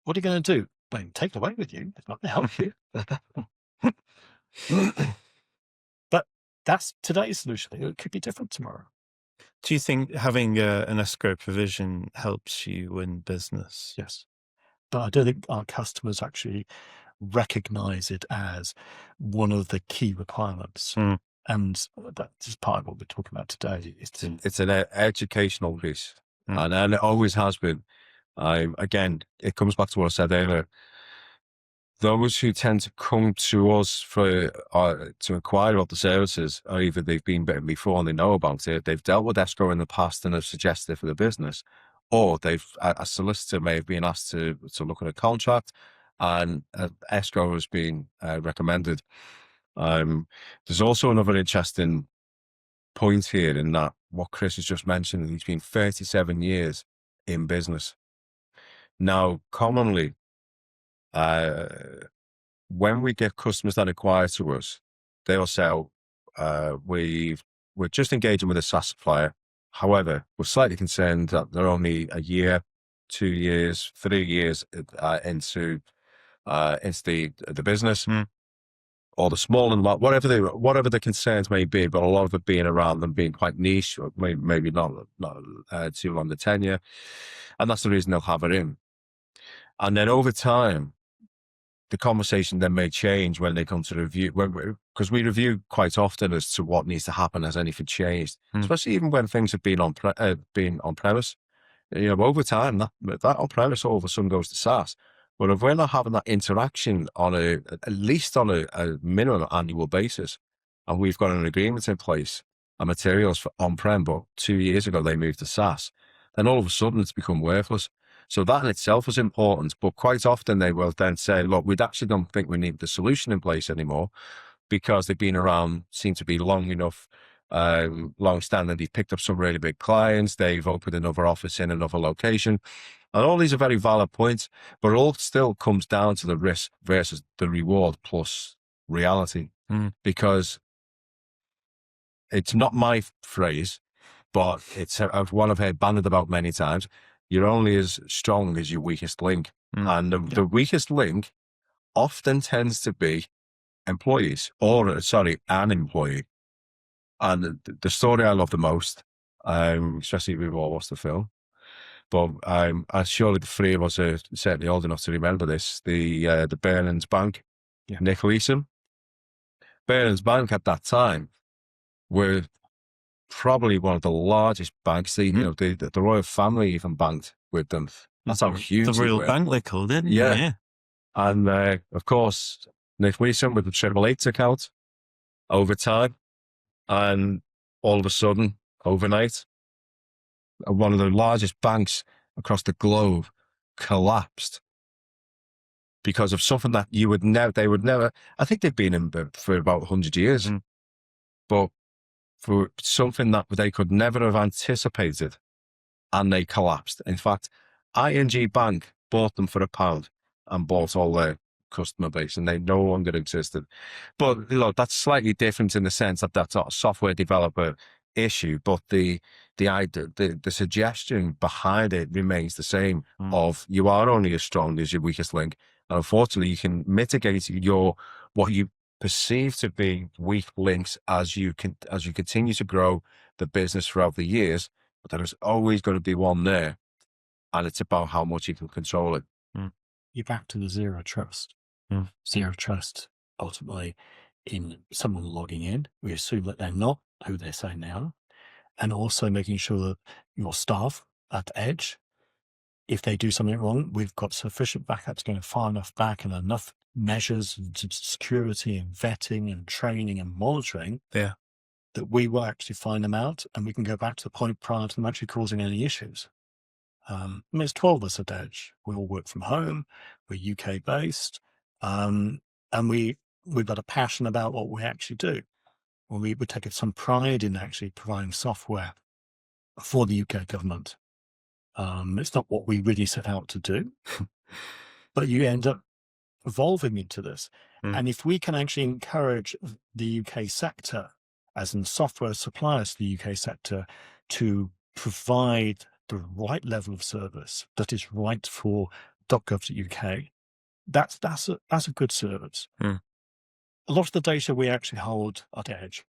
What are you going to do? Well, take it away with you. It's not going to help you. But that's today's solution. It could be different tomorrow. Do you think having an escrow provision helps you win business? Yes. But I don't think our customers actually recognize it as one of the key requirements. And that's part of what we're talking about today. It's an educational piece, and it always has been. Again, it comes back to what I said earlier. Those who tend to come to us to inquire about the services, or either they've been bitten before and they know about it, they've dealt with escrow in the past and have suggested it for the business, or a solicitor may have been asked to look at a contract and escrow has been recommended. There's also another interesting point here in that what Chris has just mentioned, he's been 37 years in business. Now, commonly, when we get customers that inquire to us, they'll say, we're just engaging with a SaaS supplier. However, we're slightly concerned that they're only a year, 2 years, 3 years into the business, or the small and lot, whatever the concerns may be, but a lot of it being around them being quite niche, or maybe not too long the tenure, and that's the reason they'll have it in. And then over time, the conversation then may change when they come to review, because we review quite often as to what needs to happen. Has anything changed? Especially even when things have been on premise. Over time, that on premise all of a sudden goes to SaaS. But if we're not having that interaction at least on a minimum annual basis, and we've got an agreement in place and materials for on-prem, but 2 years ago they moved to SaaS, then all of a sudden it's become worthless. So that in itself is important, but quite often they will then say, look, we actually don't think we need the solution in place anymore because they've been around, seem to be long enough, long-standing. They've picked up some really big clients. They've opened another office in another location. And all these are very valid points, but it all still comes down to the risk versus the reward plus reality. Because it's not my phrase, but it's one I've heard banded about many times. You're only as strong as your weakest link. And the weakest link often tends to be employees, an employee. And the story I love the most, especially if we've all watched the film, but surely the three of us are certainly old enough to remember this, the Burnings Bank, Nick Leeson. Burnings Bank at that time were probably one of the largest banks. The royal family even banked with them. That's how huge the Royal Bank they called it. Yeah. And of course, Nick Leeson with the 888 account over time, and all of a sudden, overnight, one of the largest banks across the globe collapsed because of something that they would never, I think they've been in for about 100 years, but for something that they could never have anticipated, and they collapsed. In fact, ING Bank bought them for £1 and bought all their customer base, and they no longer existed. But look, that's slightly different in the sense that that's not a software developer issue, but the suggestion behind it remains the same. Of you are only as strong as your weakest link, and unfortunately, you can mitigate what you perceive to be weak links as you continue to grow the business throughout the years. But there is always going to be one there, and it's about how much you can control it. You're back to the zero trust. Zero trust, ultimately, in someone logging in. We assume that they're not who they're saying they are. And also making sure that your staff at the edge, if they do something wrong, we've got sufficient backups going far enough back and enough measures and security and vetting and training and monitoring that we will actually find them out, and we can go back to the point prior to them actually causing any issues. There's 12 of us at Edge. We all work from home. We're UK based. And we've got a passion about what we actually do. Well, we take some pride in actually providing software for the UK government. It's not what we really set out to do, but you end up evolving into this. And if we can actually encourage the UK sector, as in software suppliers to the UK sector, to provide the right level of service that is right for .gov.uk, that's a good service. A lot of the data we actually hold at Edge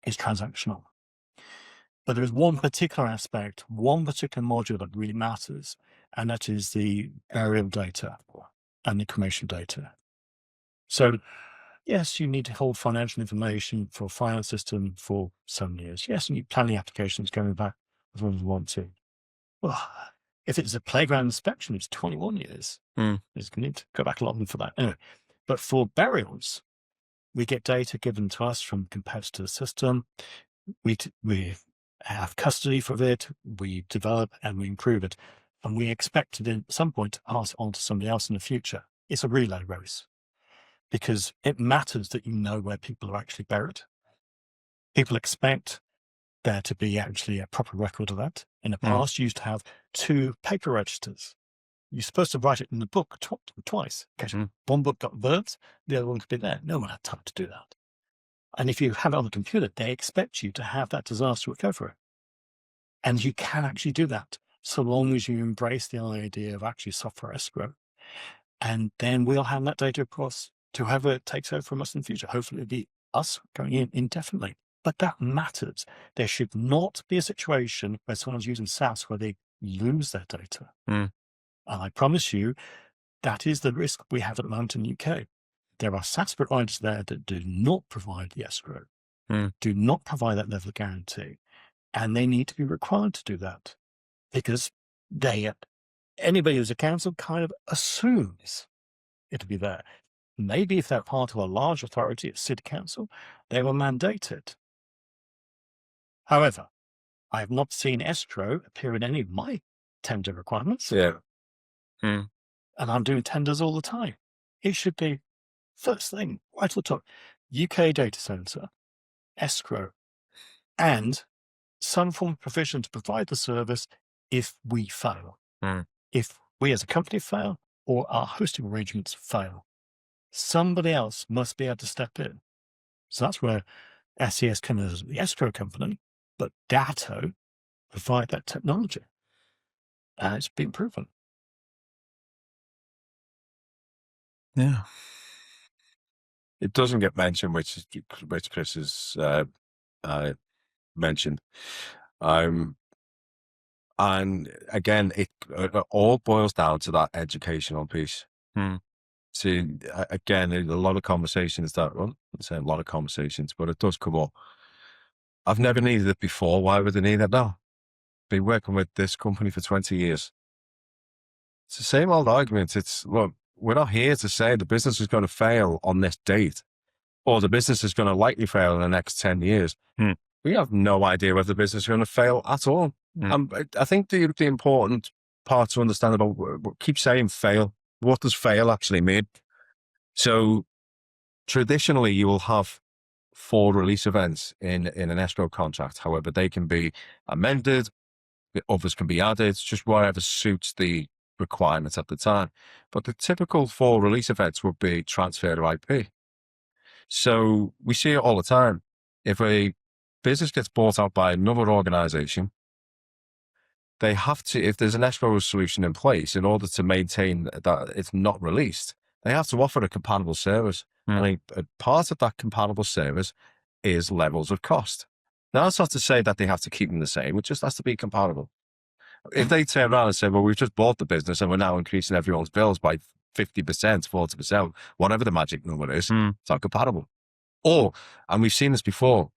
is transactional. But there is one particular aspect, one particular module that really matters, and that is the burial data and the cremation data. So yes, you need to hold financial information for a finance system for some years. Yes, you need planning applications going back as long as you want to. Well, if it's a playground inspection, it's 21 years. It's going to go back a lot for that. Anyway, but for burials, we get data given to us from competitor system. We have custody for it. We develop and we improve it. And we expect to then at some point to pass it on to somebody else in the future. It's a relay race because it matters that you know where people are actually buried. People expect there to be actually a proper record of that. In the past, you used to have 2 paper registers. You're supposed to write it in the book twice. One book got burnt, the other one could be there. No one had time to do that. And if you have it on the computer, they expect you to have that disaster recovery. And you can actually do that so long as you embrace the idea of actually software escrow. And then we'll hand that data across to whoever takes over from us in the future. Hopefully it'll be us going in indefinitely. But that matters. There should not be a situation where someone's using SaaS where they lose their data. And I promise you, that is the risk we have at the moment in the UK. There are SaaS providers there that do not provide the escrow, do not provide that level of guarantee, and they need to be required to do that because anybody who's a council kind of assumes it'll be there. Maybe if they're part of a large authority, a city council, they will mandate it. However, I have not seen escrow appear in any of my tender requirements. And I'm doing tenders all the time. It should be first thing, right at the top, UK data center, escrow, and some form of provision to provide the service if we fail. If we as a company fail or our hosting arrangements fail, somebody else must be able to step in. So that's where SES comes as the escrow company, but Datto provide that technology. And it's been proven. Yeah. It doesn't get mentioned, which Chris has mentioned. And again, it all boils down to that educational piece. See, again, a lot of conversations I'm saying a lot of conversations, but it does come up. I've never needed it before. Why would I need it now? Been working with this company for 20 years. It's the same old argument. It's, look, we're not here to say the business is going to fail on this date or the business is going to likely fail in the next 10 years. We have no idea whether the business is going to fail at all. I think the important part to understand about, keep saying fail. What does fail actually mean? So traditionally, you will have 4 release events in an escrow contract. However, they can be amended, Others can be added, just whatever suits the requirements at the time. But the typical fall release events would be transfer of IP. So we see it all the time. If a business gets bought out by another organization, they have to, if there's an escrow solution in place, in order to maintain that it's not released, they have to offer a compatible service. And a part of that compatible service is levels of cost. Now, that's not to say that they have to keep them the same. It just has to be compatible. If they turn around and say, well, we've just bought the business and we're now increasing everyone's bills by 50%, 40%, whatever the magic number is, it's not compatible. Or, and we've seen this before,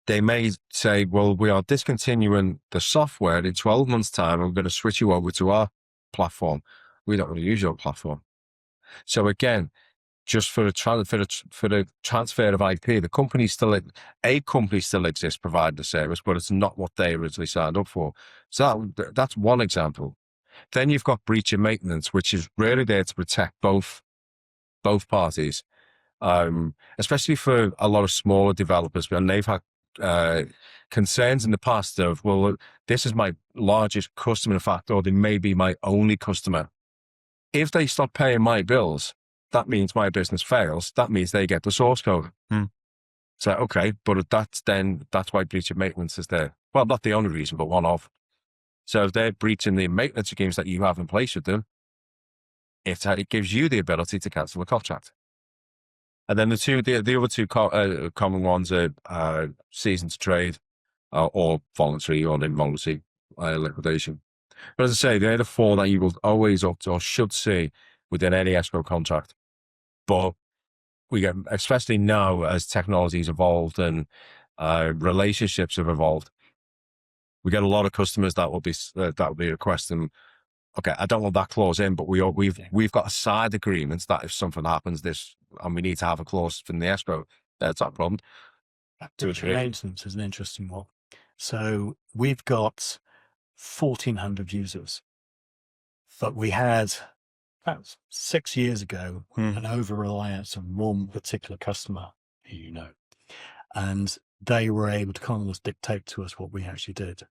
they may say, well, we are discontinuing the software in 12 months' time. I'm going to switch you over to our platform. We don't want to use your platform. So again, just for the transfer of IP, a company still exists providing the service, but it's not what they originally signed up for. So that's one example. Then you've got breach of maintenance, which is really there to protect both parties, especially for a lot of smaller developers, and they've had concerns in the past of, well, this is my largest customer, in fact, or they may be my only customer. If they stop paying my bills, that means my business fails. That means they get the source code. So, okay, but that's why breach of maintenance is there. Well, not the only reason, but one of. So if they're breaching the maintenance schemes that you have in place with them, it gives you the ability to cancel the contract. And then the other two common ones are cease and trade, or voluntary or involuntary liquidation. But as I say, they're the four that you will always opt or should see within any escrow contract. But we get, especially now as technology's evolved and relationships have evolved, we get a lot of customers that will be requesting, okay, I don't want that clause in, but we've got a side agreement that if something happens, and we need to have a clause from the escrow, that's our problem. Maintenance is an interesting one. So we've got 1,400 users, but we had about 6 years ago an over-reliance on one particular customer who you know, and they were able to kind of dictate to us what we actually did.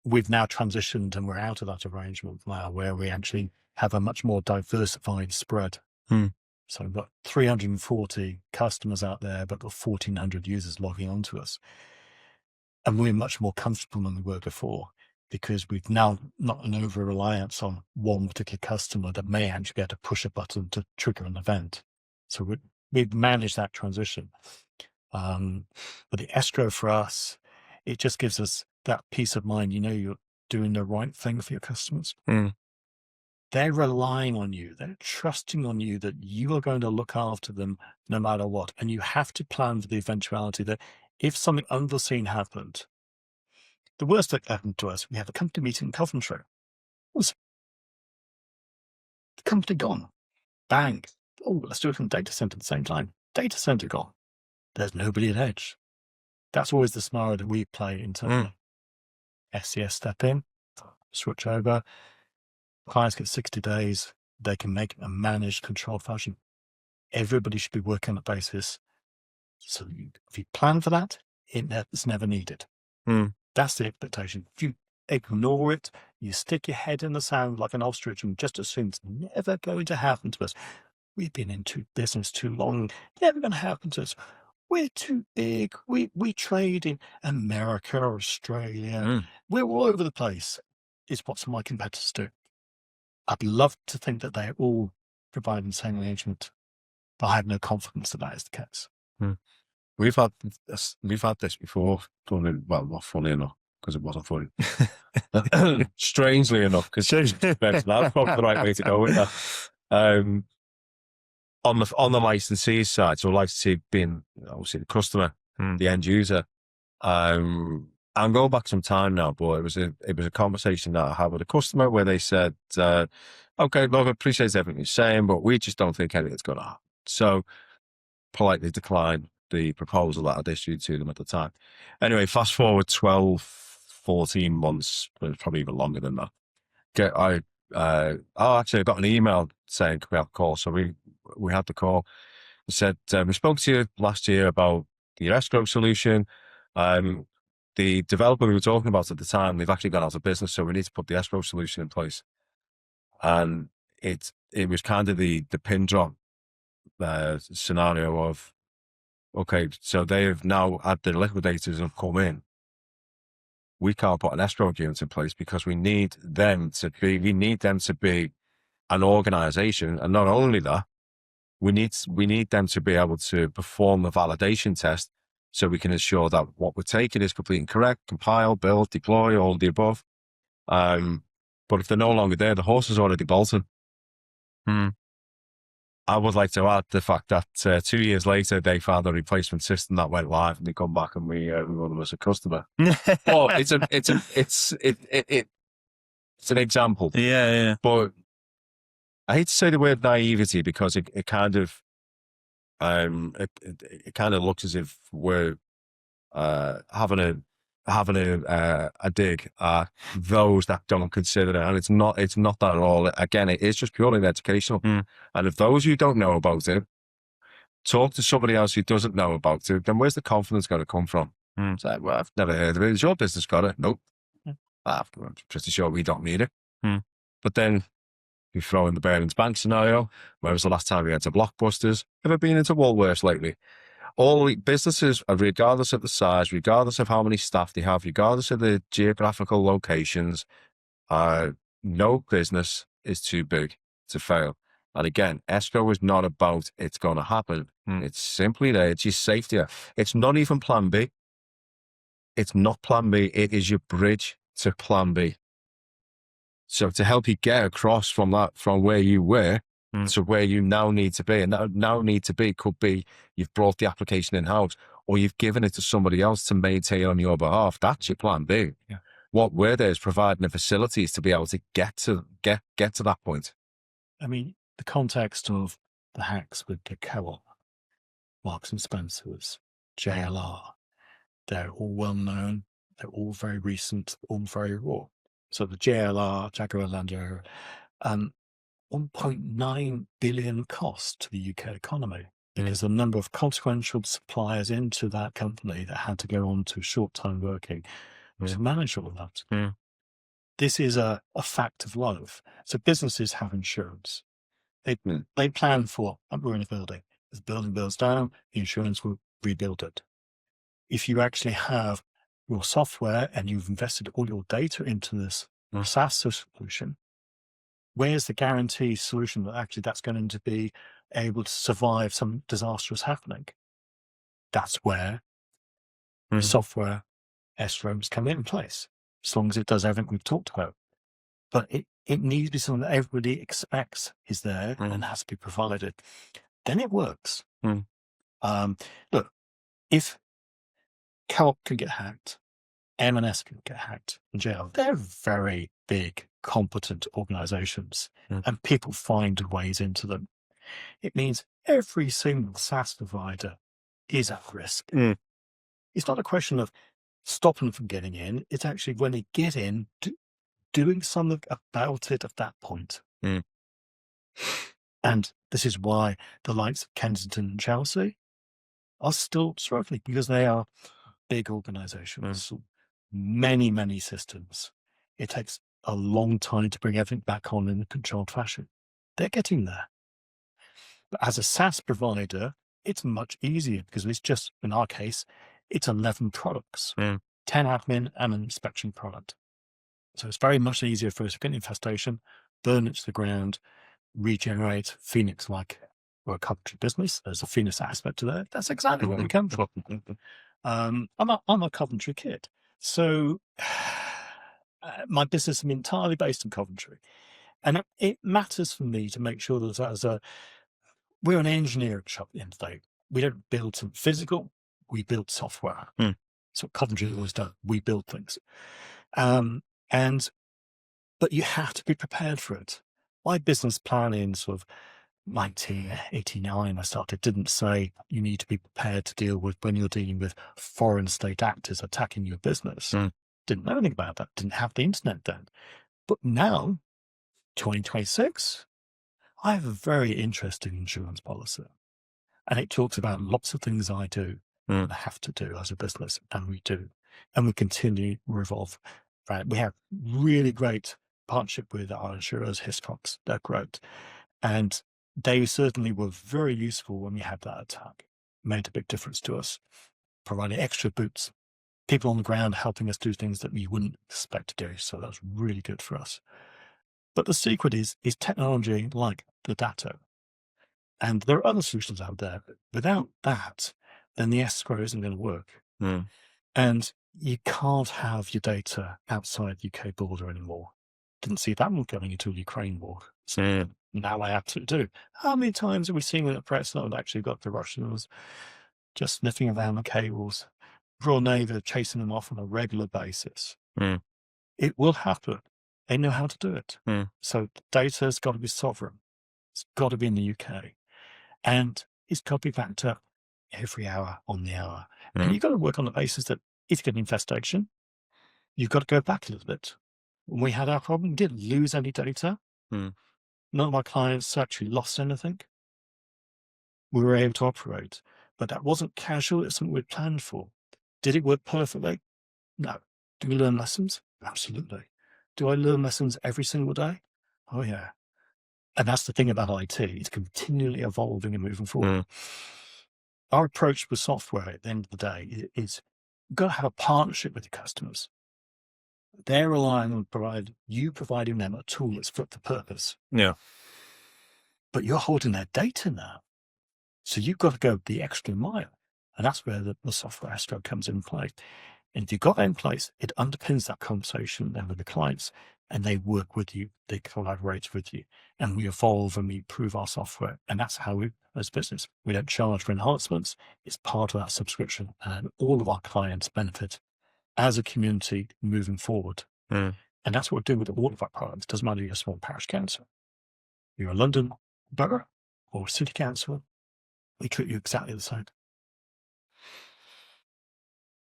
We've now transitioned and we're out of that arrangement now, where we actually have a much more diversified spread. So we've got 340 customers out there, but got 1,400 users logging onto us. And we're much more comfortable than we were before, because we've now not an over-reliance on one particular customer that may actually be able to push a button to trigger an event. So we've managed that transition. But the escrow for us, it just gives us that peace of mind. You know, you're doing the right thing for your customers. They're relying on you. They're trusting on you that you are going to look after them no matter what. And you have to plan for the eventuality that if something unforeseen happened, the worst that happened to us, we have a company meeting in Coventry. Was the company gone? Bang. Oh, let's do it in the data center at the same time. Data center gone. There's nobody at edge. That's always the scenario that we play internally. SCS step in, switch over. Clients get 60 days. They can make a managed, controlled fashion. Everybody should be working on that basis. So if you plan for that, it's never needed. That's the expectation. If you ignore it, you stick your head in the sand like an ostrich and just assume it's never going to happen to us. We've been into business too long. Never going to happen to us. We're too big. We trade in America, Australia. We're all over the place. Is what some of my competitors do. I'd love to think that they're all providing the same arrangement, but I have no confidence that is the case. We've had this before. Well, not funny enough, because it wasn't funny. Strangely enough, because that's probably the right way to go with that. On the licensee side, so licensee being obviously the customer, the end user. I'm going back some time now, but it was a conversation that I had with a customer where they said, "Okay, look, I appreciate everything you're saying, but we just don't think anything's going to happen." So politely declined the proposal that I'd issued to them at the time. Anyway, fast forward 12, 14 months, but probably even longer than that. Actually, I got an email saying, "Can we have a call?" So we had the call. It said, "We spoke to you last year about your escrow solution. the developer we were talking about at the time, they've actually gone out of business, so we need to put the escrow solution in place. And it was kind of the pin drop scenario of, okay, so they have now had the liquidators have come in. We can't put an escrow agreement in place because we need them to be an organization. And not only that, we need them to be able to perform the validation test so we can ensure that what we're taking is complete and correct, compile, build, deploy, all of the above. But if they're no longer there, the horse is already bolted. I would like to add the fact that 2 years later, they found a replacement system that went live, and they come back and we run them as a customer. Well, it's an example. Yeah. But I hate to say the word naivety because it kind of looks as if we're having a dig at those that don't consider it, and it's not that at all. Again, it is just purely educational. And if those who don't know about it talk to somebody else who doesn't know about it, then where's the confidence going to come from? It's like, well, I've never heard of it. Has your business got it? Nope. I'm pretty sure we don't need it. But then you throw in the Barings Bank scenario. When was the last time you went to Blockbusters? Ever been into Woolworths lately? All businesses, regardless of the size, regardless of how many staff they have, regardless of the geographical locations, no business is too big to fail. And again, escrow is not about it's going to happen. It's simply there. It's your safety. It's not even plan B. It's not plan B. It is your bridge to plan B. So to help you get across from where you were to where you now need to be, and that now need to be could be you've brought the application in-house or you've given it to somebody else to maintain on your behalf. That's your plan B. Yeah. What we're there is providing the facilities to be able to get to that point. I mean, the context of the hacks with the Co-op, Marks and Spencer's, JLR, they're all well known. They're all very recent, all very raw. So the JLR, Jaguar Land Rover, 1.9 billion cost to the UK economy because the number of consequential suppliers into that company that had to go on to short-time working to manage all of that. This is a fact of life. So businesses have insurance. They plan for, we're in a building. As the building builds down, the insurance will rebuild it. If you actually have your software and you've invested all your data into this SaaS solution, where's the guarantee solution that actually that's going to be able to survive some disastrous happening? That's where software escrows come in place, as long as it does everything we've talked about. But it needs to be something that everybody expects is there and has to be provided. Then it works. Look, if Co-op can get hacked, M&S can get hacked, and JL, they're very big, competent organizations, and people find ways into them. It means every single SaaS provider is at risk. It's not a question of stopping them from getting in. It's actually when they get in, doing something about it at that point. And this is why the likes of Kensington and Chelsea are still struggling, because they are big organizations, many, many systems. It takes a long time to bring everything back on in a controlled fashion. They're getting there. But as a SaaS provider, it's much easier because it's just, in our case, it's 11 products, 10 admin and an inspection product. So it's very much easier for us to get an infestation, burn it to the ground, regenerate Phoenix like we're a Coventry business. There's a Phoenix aspect to that. That's exactly where we come from. I'm a Coventry kid. So my business is entirely based in Coventry. And it matters for me to make sure that we're an engineering shop at the end of the day. We don't build some physical, we build software. That's what Coventry always done. We build things. But you have to be prepared for it. My business plan in sort of 1989, I started, didn't say you need to be prepared to deal with when you're dealing with foreign state actors attacking your business. Didn't know anything about that. Didn't have the internet then. But now, 2026, I have a very interesting insurance policy. And it talks about lots of things I do and I have to do as a business, and we do. and we continue to evolve. Right? We have really great partnership with our insurers, Hiscox. They're great. And they certainly were very useful when we had that attack. Made a big difference to us, providing extra boots, people on the ground helping us do things that we wouldn't expect to do. So that was really good for us. But the secret is technology like the Datto. And there are other solutions out there. But without that, then the escrow isn't going to work. And you can't have your data outside the UK border anymore. Didn't see that one going into a Ukraine war. So now I absolutely do. How many times have we seen in the press that I've actually got the Russians just sniffing around the cables, Royal Navy chasing them off on a regular basis? It will happen. They know how to do it. So data has got to be sovereign. It's got to be in the UK. And it's got to be backed up every hour on the hour. And you've got to work on the basis that if you get an infestation, you've got to go back a little bit. When we had our problem, we didn't lose any data. None of our clients actually lost anything. We were able to operate. But that wasn't casual. It's something we'd planned for. Did it work perfectly? No. Do we learn lessons? Absolutely. Do I learn lessons every single day? Oh, yeah. And that's the thing about IT. It's continually evolving and moving forward. Our approach with software at the end of the day is you've got to have a partnership with your customers. They're relying on providing them a tool that's fit for purpose. Yeah. But you're holding their data now. So you've got to go the extra mile. And that's where the software escrow comes in play. And if you've got that in place, it underpins that conversation then with the clients, and they work with you, they collaborate with you, and we evolve and we improve our software. And that's how we, as a business, we don't charge for enhancements. It's part of that subscription, and all of our clients benefit as a community moving forward. And that's what we do with all of our products. Doesn't matter if you're a small parish council, you're a London borough or a city council, we treat you exactly the same.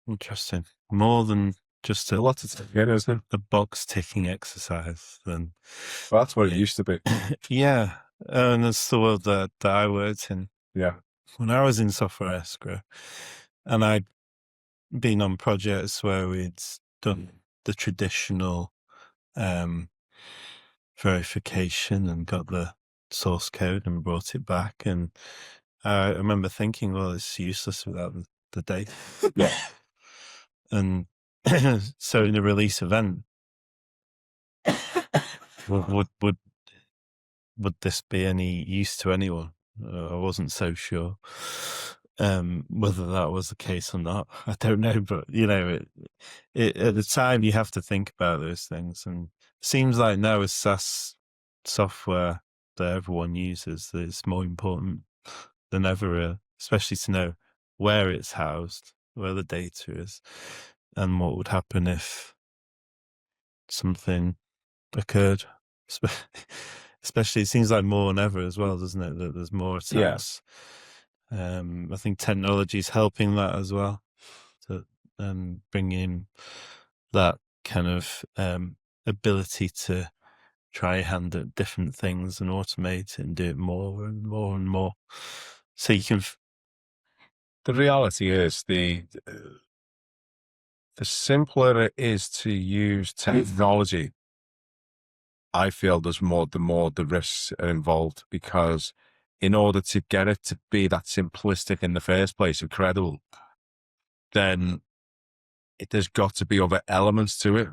Interesting. More than just A lot of stuff, isn't it? a box ticking exercise. Then Well, that's what it used to be. yeah, and that's the world that I worked in. Yeah. When I was in software escrow, and I'd been on projects where we'd done the traditional verification and got the source code and brought it back, and I remember thinking, well, it's useless without the data. Yeah. And so in a release event, would this be any use to anyone? I wasn't so sure whether that was the case or not. I don't know, but at the time you have to think about those things, and it seems like now with SaaS software that everyone uses, that it's more important than ever, especially to know where it's housed, where the data is, and what would happen if something occurred. Especially, it seems like more than ever as well, doesn't it? That there's more attacks. I think technology is helping that as well, to bring in that kind of ability to try a hand at different things and automate it and do it more and more and more. So you can. The reality is the simpler it is to use technology, I feel the more the risks are involved, because in order to get it to be that simplistic in the first place, incredible, then there's got to be other elements to it.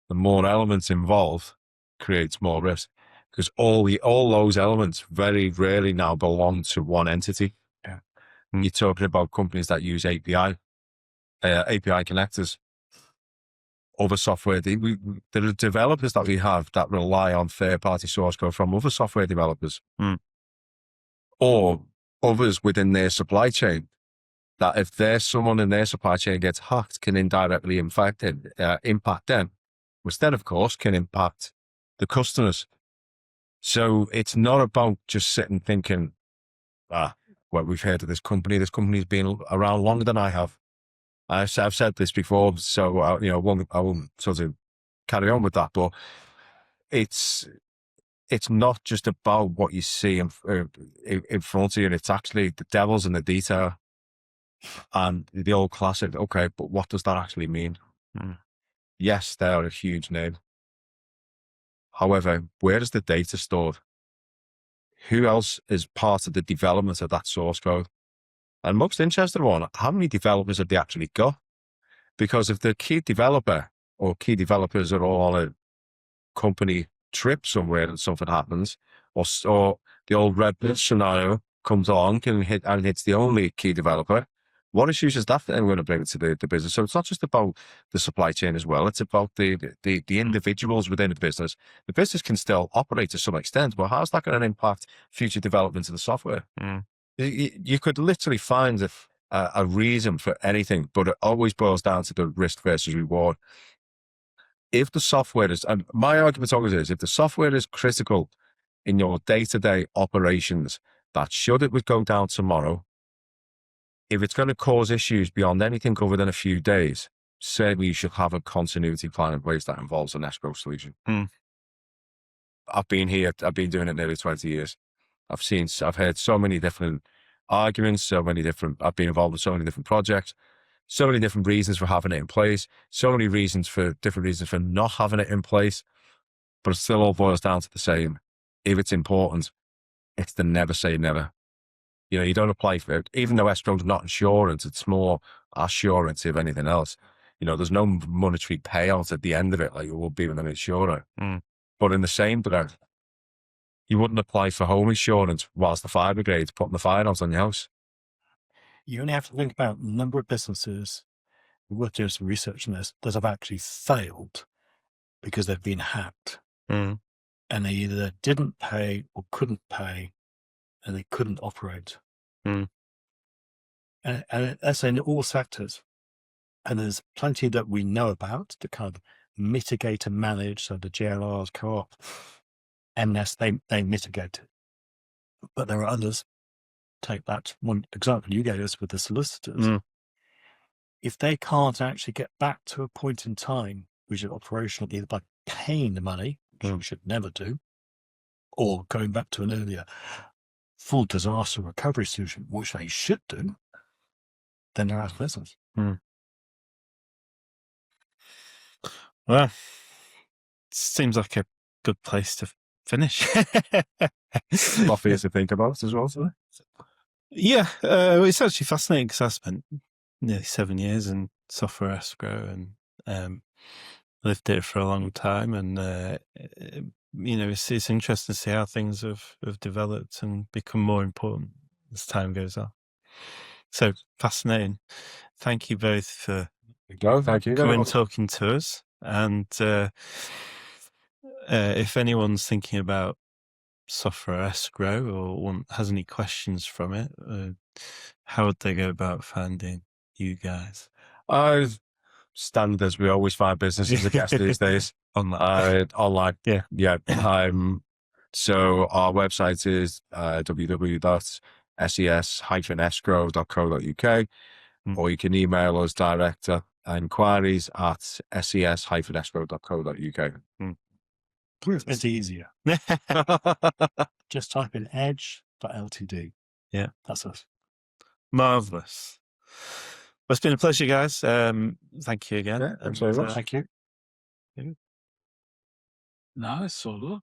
The more elements involved creates more risk, because all those elements very rarely now belong to one entity. Yeah. And you're talking about companies that use API connectors. Other software, there are developers that we have that rely on third-party source code from other software developers, or others within their supply chain, that if there's someone in their supply chain gets hacked, can indirectly impact them, which then, of course, can impact the customers. So it's not about just sitting thinking, well, we've heard of this company. This company's been around longer than I have. I've said this before, so I won't sort of carry on with that. But it's not just about what you see in front of you. It's actually the devil's in the detail. And the old classic, okay, but what does that actually mean? Yes, they are a huge name. However, where is the data stored? Who else is part of the development of that source code? And most interesting one, how many developers have they actually got? Because if the key developer or key developers are all on a company trip somewhere and something happens, or the old red bull scenario comes along and hits the only key developer, what issues is that then going to bring to the business? So it's not just about the supply chain as well. It's about the individuals within the business. The business can still operate to some extent, but how's that going to impact future development of the software? You could literally find a reason for anything, but it always boils down to the risk versus reward. If the software is, and my argument always is, if the software is critical in your day-to-day operations, that should it would go down tomorrow, if it's going to cause issues beyond anything other than a few days, certainly you should have a continuity plan in place that involves an escrow solution. I've been doing it nearly 20 years. I've heard so many different arguments, I've been involved in so many different projects, so many different reasons for having it in place, so many different reasons for not having it in place, but it still all boils down to the same. If it's important, it's the never say never. You don't apply for it, even though escrow is not insurance, it's more assurance, if anything else. There's no monetary payout at the end of it like it would be with an insurer. But in the same breath, you wouldn't apply for home insurance whilst the fire brigade's putting the fire out on your house. You only have to think about the number of businesses, we're doing some research on this, that have actually failed because they've been hacked. And they either didn't pay or couldn't pay, and they couldn't operate. And that's in all sectors. And there's plenty that we know about to kind of mitigate and manage. So the JLRs, Co-op, MS, they mitigate it. But there are others. Take that one example you gave us with the solicitors. If they can't actually get back to a point in time, which is operational, either by paying the money, which we should never do, or going back to an earlier full disaster recovery solution, which they should do, then they're out of business. Well, seems like a good place to finish. Lot for you to think about as well, today. Yeah, it's actually fascinating because I spent nearly 7 years in software escrow and lived it for a long time. And, it's interesting to see how things have developed and become more important as time goes on. So fascinating. Thank you both for Thank you. coming and talking to us. And if anyone's thinking about software escrow or has any questions from it, how would they go about finding you guys? Standard as we always find businesses, I guess, these days. Online. Yeah. So our website is www.ses-escrow.co.uk, or you can email us direct at inquiries at ses-escrow.co.uk. It's easier. Just type in edge.ltd. Yeah. That's us. Marvelous. Well, it's been a pleasure, guys. Thank you again. Yeah, thanks very much. Thank you. Nice, so